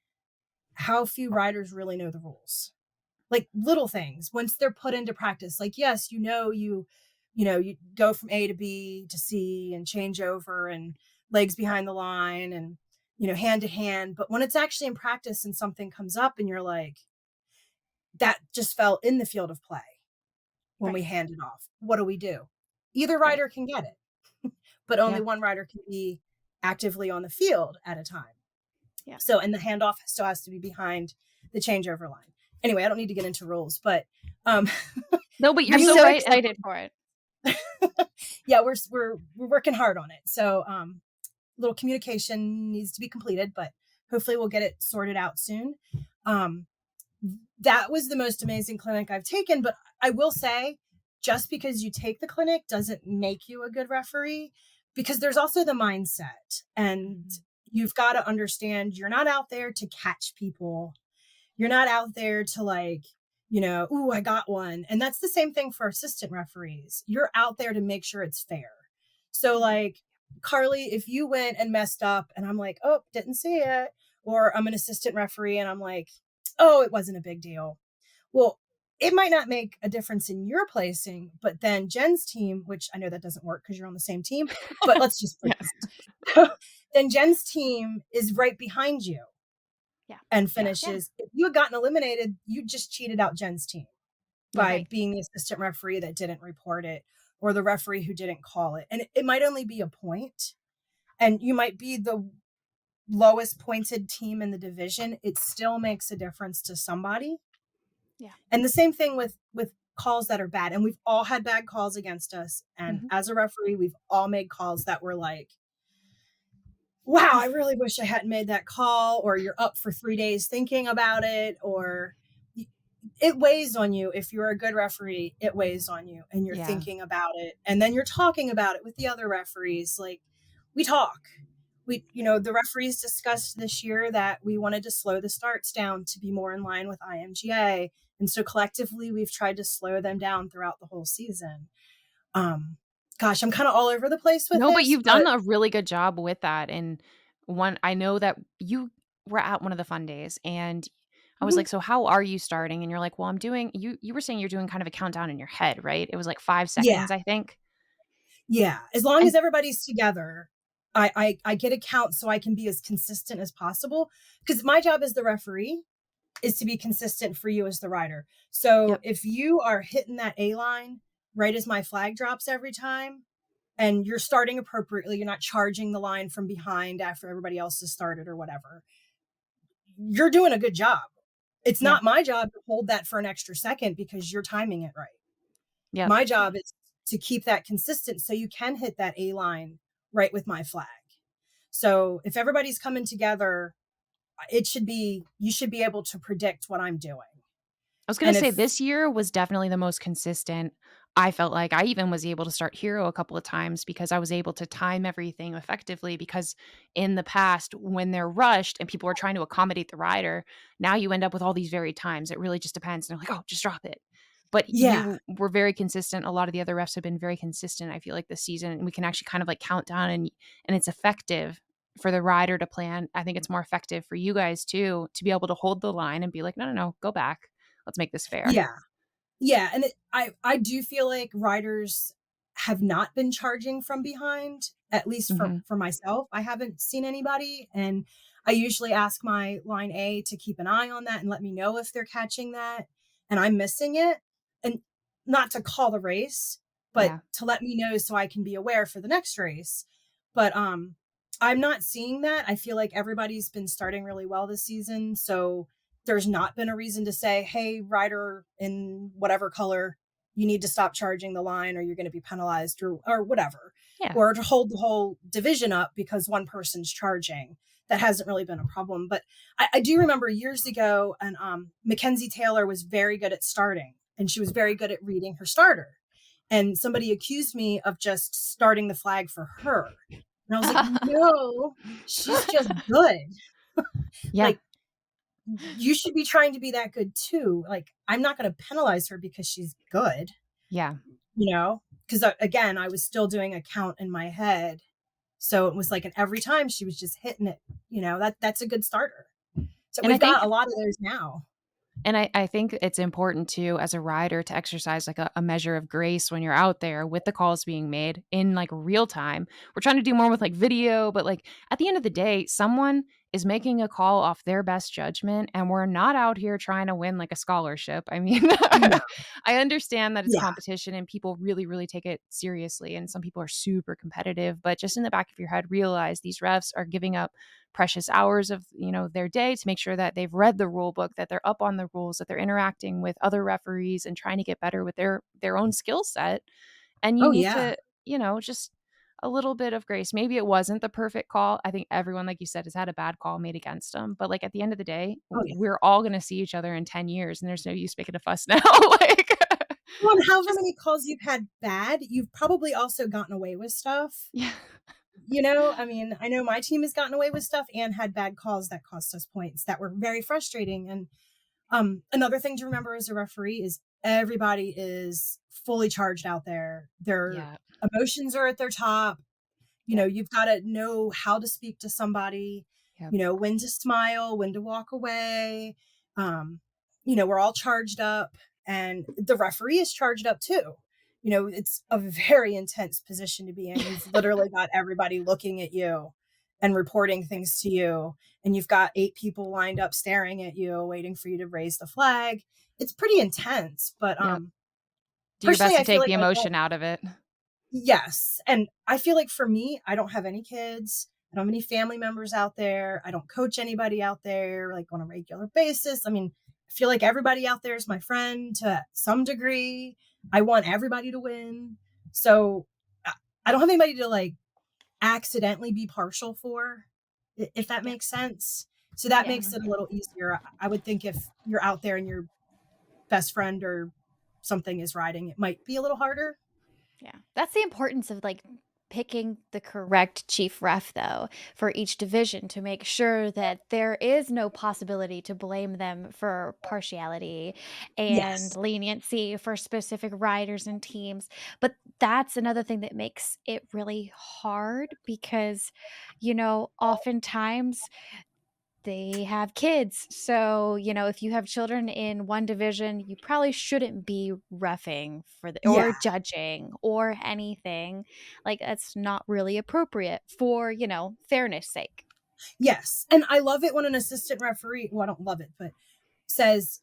how few riders really know the rules. Like, little things, once they're put into practice, like, yes, you go from A to B to C and change over and legs behind the line and, hand to hand. But when it's actually in practice and something comes up and you're like, that just fell in the field of play when we hand it off, what do? Either rider can get it, but only one rider can be actively on the field at a time. Yeah. So, and the handoff still has to be behind the changeover line. Anyway, I don't need to get into rules, but no, but you're I'm so so right. excited for it. Yeah, we're working hard on it. So, little communication needs to be completed, but hopefully we'll get it sorted out soon. That was the most amazing clinic I've taken, but I will say, just because you take the clinic doesn't make you a good referee, because there's also the mindset, and you've got to understand you're not out there to catch people. You're not out there to like, ooh, I got one. And that's the same thing for assistant referees. You're out there to make sure it's fair. So like, Carly, if you went and messed up and I'm like, oh, didn't see it, or I'm an assistant referee and I'm like, oh, it wasn't a big deal. Well, it might not make a difference in your placing, but then Jen's team, which I know that doesn't work because you're on the same team, but let's just pretend. Then Jen's team is right behind you Yeah. and Yeah. finishes. If you had gotten eliminated, you just cheated out Jen's team by Right. being the assistant referee that didn't report it, or the referee who didn't call it. And it might only be a point, and you might be the lowest pointed team in the division. It still makes a difference to somebody. Yeah. And the same thing with calls that are bad. And we've all had bad calls against us. And as a referee, we've all made calls that were like, wow, I really wish I hadn't made that call, or you're up for 3 days thinking about it, or it weighs on you. If you're a good referee, it weighs on you, and you're thinking about it, and then you're talking about it with the other referees. Like, we talk. The referees discussed this year that we wanted to slow the starts down to be more in line with IMGA. And so collectively, we've tried to slow them down throughout the whole season. Gosh, I'm kind of all over the place with No, this. but you've done a really good job with that. And I know that you were at one of the fun days, and I was like, so how are you starting? And you're like, well, I'm doing, you were saying you're doing kind of a countdown in your head, right? It was like 5 Yeah. seconds, I think. Yeah. As long as everybody's together, I get a count so I can be as consistent as possible, because my job as the referee is to be consistent for you as the rider. So if you are hitting that A line right as my flag drops every time, and you're starting appropriately, you're not charging the line from behind after everybody else has started or whatever, you're doing a good job. It's not my job to hold that for an extra second because you're timing it right. Yeah. My job is to keep that consistent so you can hit that A line right with my flag. So if everybody's coming together, you should be able to predict what I'm doing. I was going to say this year was definitely the most consistent. I felt like I even was able to start hero a couple of times because I was able to time everything effectively, because in the past, when they're rushed and people are trying to accommodate the rider, now you end up with all these varied times. It really just depends. And they're like, oh, just drop it. But you were very consistent. A lot of the other refs have been very consistent, I feel like, this season. And we can actually kind of like count down, and it's effective for the rider to plan. I think it's more effective for you guys too, to be able to hold the line and be like, no, go back. Let's make this fair. Yeah. Yeah. And I do feel like riders have not been charging from behind, at least for myself. I haven't seen anybody. And I usually ask my line A to keep an eye on that and let me know if they're catching that and I'm missing it. And not to call the race, but to let me know so I can be aware for the next race. But I'm not seeing that. I feel like everybody's been starting really well this season. So there's not been a reason to say, hey, rider in whatever color, you need to stop charging the line or you're going to be penalized or whatever. Yeah. Or to hold the whole division up because one person's charging. That hasn't really been a problem. But I do remember years ago, and Mackenzie Taylor was very good at starting, and she was very good at reading her starter. And somebody accused me of just starting the flag for her. And I was like, no, she's just good. Like, you should be trying to be that good too. Like, I'm not going to penalize her because she's good. Yeah. Because again, I was still doing a count in my head. So it was like, and every time she was just hitting it, that's a good starter. So we've got a lot of those now. And I think it's important too, as a rider, to exercise like a measure of grace when you're out there with the calls being made in like real time. We're trying to do more with like video, but like at the end of the day, someone is making a call off their best judgment, and we're not out here trying to win like a scholarship. I mean, I understand that it's competition and people really, really take it seriously. And some people are super competitive, but just in the back of your head, realize these refs are giving up precious hours of their day to make sure that they've read the rule book, that they're up on the rules, that they're interacting with other referees and trying to get better with their own skill set. And you need to just a little bit of grace. Maybe it wasn't the perfect call. I think everyone, like you said, has had a bad call made against them, but like at the end of the day, we're all going to see each other in 10 years and there's no use making a fuss now. Like, well, however many calls you've had bad, you've probably also gotten away with stuff. Yeah. I mean, I know my team has gotten away with stuff and had bad calls that cost us points that were very frustrating. And another thing to remember as a referee is everybody is fully charged out there. Their emotions are at their top. You've got to know how to speak to somebody, when to smile, when to walk away. We're all charged up. and the referee is charged up too. You know, it's a very intense position to be in. You've literally got everybody looking at you and reporting things to you. And you've got 8 people lined up staring at you, waiting for you to raise the flag. It's pretty intense, but Yep. Do your best personally, to I feel take like the I emotion don't. out of it. Yes. And I feel like for me, I don't have any kids. I don't have any family members out there. I don't coach anybody out there like on a regular basis. I mean, I feel like everybody out there is my friend to some degree. I want everybody to win. So I don't have anybody to like accidentally be partial for, if that makes sense. So that Yeah. makes it a little easier. I would think if you're out there and your best friend or something is riding, it might be a little harder. Yeah. That's the importance of like picking the correct chief ref though for each division to make sure that there is no possibility to blame them for partiality and Yes. leniency for specific riders and teams. But that's another thing that makes it really hard because, oftentimes they have kids. So, if you have children in one division, you probably shouldn't be reffing or Yeah. judging or anything. Like that's not really appropriate for, fairness sake. Yes. And I love it when an assistant referee, well, I don't love it, but says,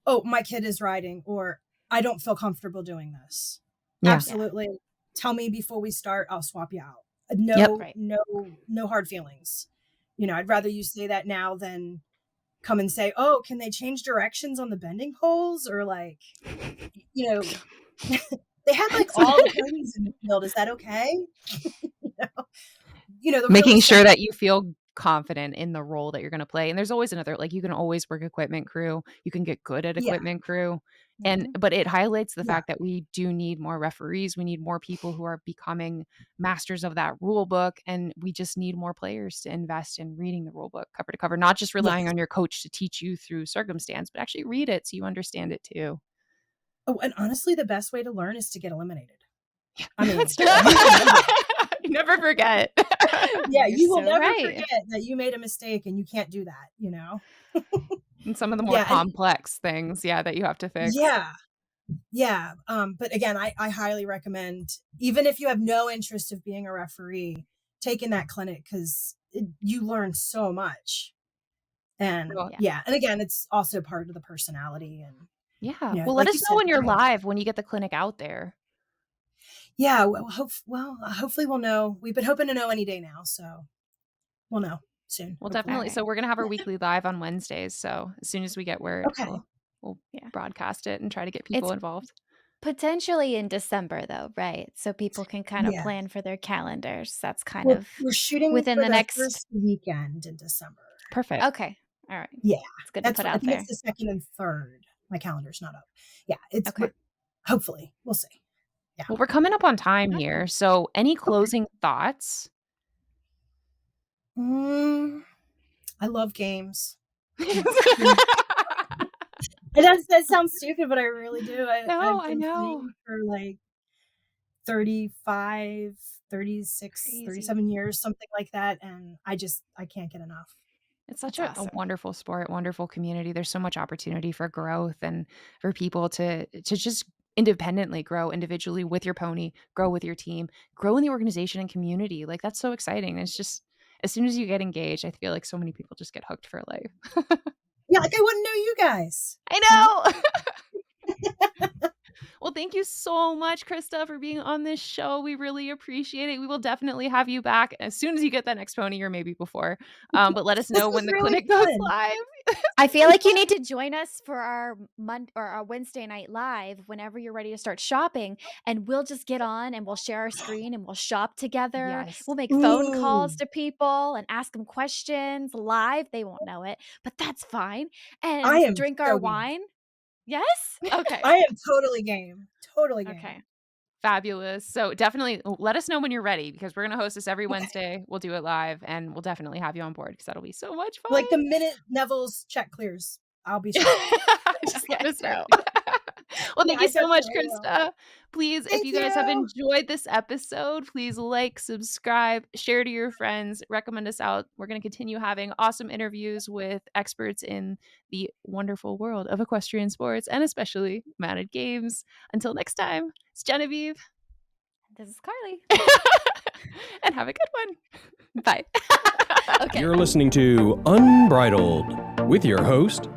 oh, my kid is riding, or I don't feel comfortable doing this. Yeah. Absolutely. Tell me before we start, I'll swap you out. Yep. Right. No hard feelings. I'd rather you say that now than come and say, oh, can they change directions on the bending poles? Or like, they had like all the ponies in the field. Is that okay? The Making really sure that you feel confident in the role that you're going to play. And there's always another, like you can always work equipment crew. You can get good at Yeah. equipment crew. Mhm. But it highlights the Yeah. fact that we do need more referees. We need more people who are becoming masters of that rule book. And we just need more players to invest in reading the rule book cover to cover, not just relying on your coach to teach you through circumstance, but actually read it so you understand it too. Oh, and honestly, the best way to learn is to get eliminated. I mean, That's true. you remember. You never forget. Yeah, You're you will so never right. forget that you made a mistake, and you can't do that, And some of the more Yeah, and- complex things, that you have to fix. Yeah. But again, I highly recommend, even if you have no interest of being a referee, taking that clinic, because you learn so much. And Cool. and again, it's also part of the personality. And Yeah. like Well, let you us said, know when you're live, when you get the clinic out there. Yeah, well, hopefully we'll know. We've been hoping to know any day now, so we'll know soon. Well, hopefully. definitely. So we're going to have our weekly live on Wednesdays. So as soon as we get word, Okay. we'll Yeah. broadcast it and try to get people involved. Potentially in December though, right? So people can kind of Yeah. plan for their calendars. That's kind of We're shooting within for the the next first weekend in December. Perfect. Okay. All right. Yeah, It's good to that's put I out think there. it's the second and third. My calendar's not up. Yeah, it's Okay. hopefully we'll see. Yeah. Well, we're coming up on time here. So any closing thoughts? I love games. That sounds stupid, but I really do. No, I've I been know. playing for like 35, 36, Crazy. 37 years, something like that. And I can't get enough. It's such That's a awesome. wonderful sport, wonderful community. There's so much opportunity for growth and for people to just independently grow individually with your pony, grow with your team, grow in the organization and community. Like that's so exciting. It's just as soon as you get engaged, I feel like so many people just get hooked for life. Yeah, like I wouldn't know you guys. I know. Well, thank you so much, Krista, for being on this show. We really appreciate it. We will definitely have you back as soon as you get that next pony or maybe before. But let us know when the clinic goes live. I feel like you need to join us for our our Wednesday night live whenever you're ready to start shopping, and we'll just get on and we'll share our screen and we'll shop together. Yes. We'll make phone calls to people and ask them questions live. They won't know it, but that's fine. I And am drink so our game. wine. Yes? Okay. I am totally game. Totally game. Okay. Fabulous. So definitely let us know when you're ready because we're going to host this every Wednesday. We'll do it live and we'll definitely have you on board because that'll be so much fun. Like the minute Neville's check clears, I'll be sure. Just let us know. Well, thank I you so much, definitely will. Krista. Please, if Thank you guys have you. enjoyed this episode, please like, subscribe, share to your friends, recommend us out. We're going to continue having awesome interviews with experts in the wonderful world of equestrian sports and especially mounted games. Until next time, it's Genevieve. This is Carly. And have a good one. Bye. Okay. You're listening to Unbridled with your host,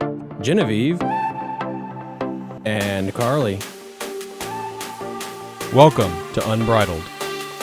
Genevieve and Carly. Welcome to Unbridled.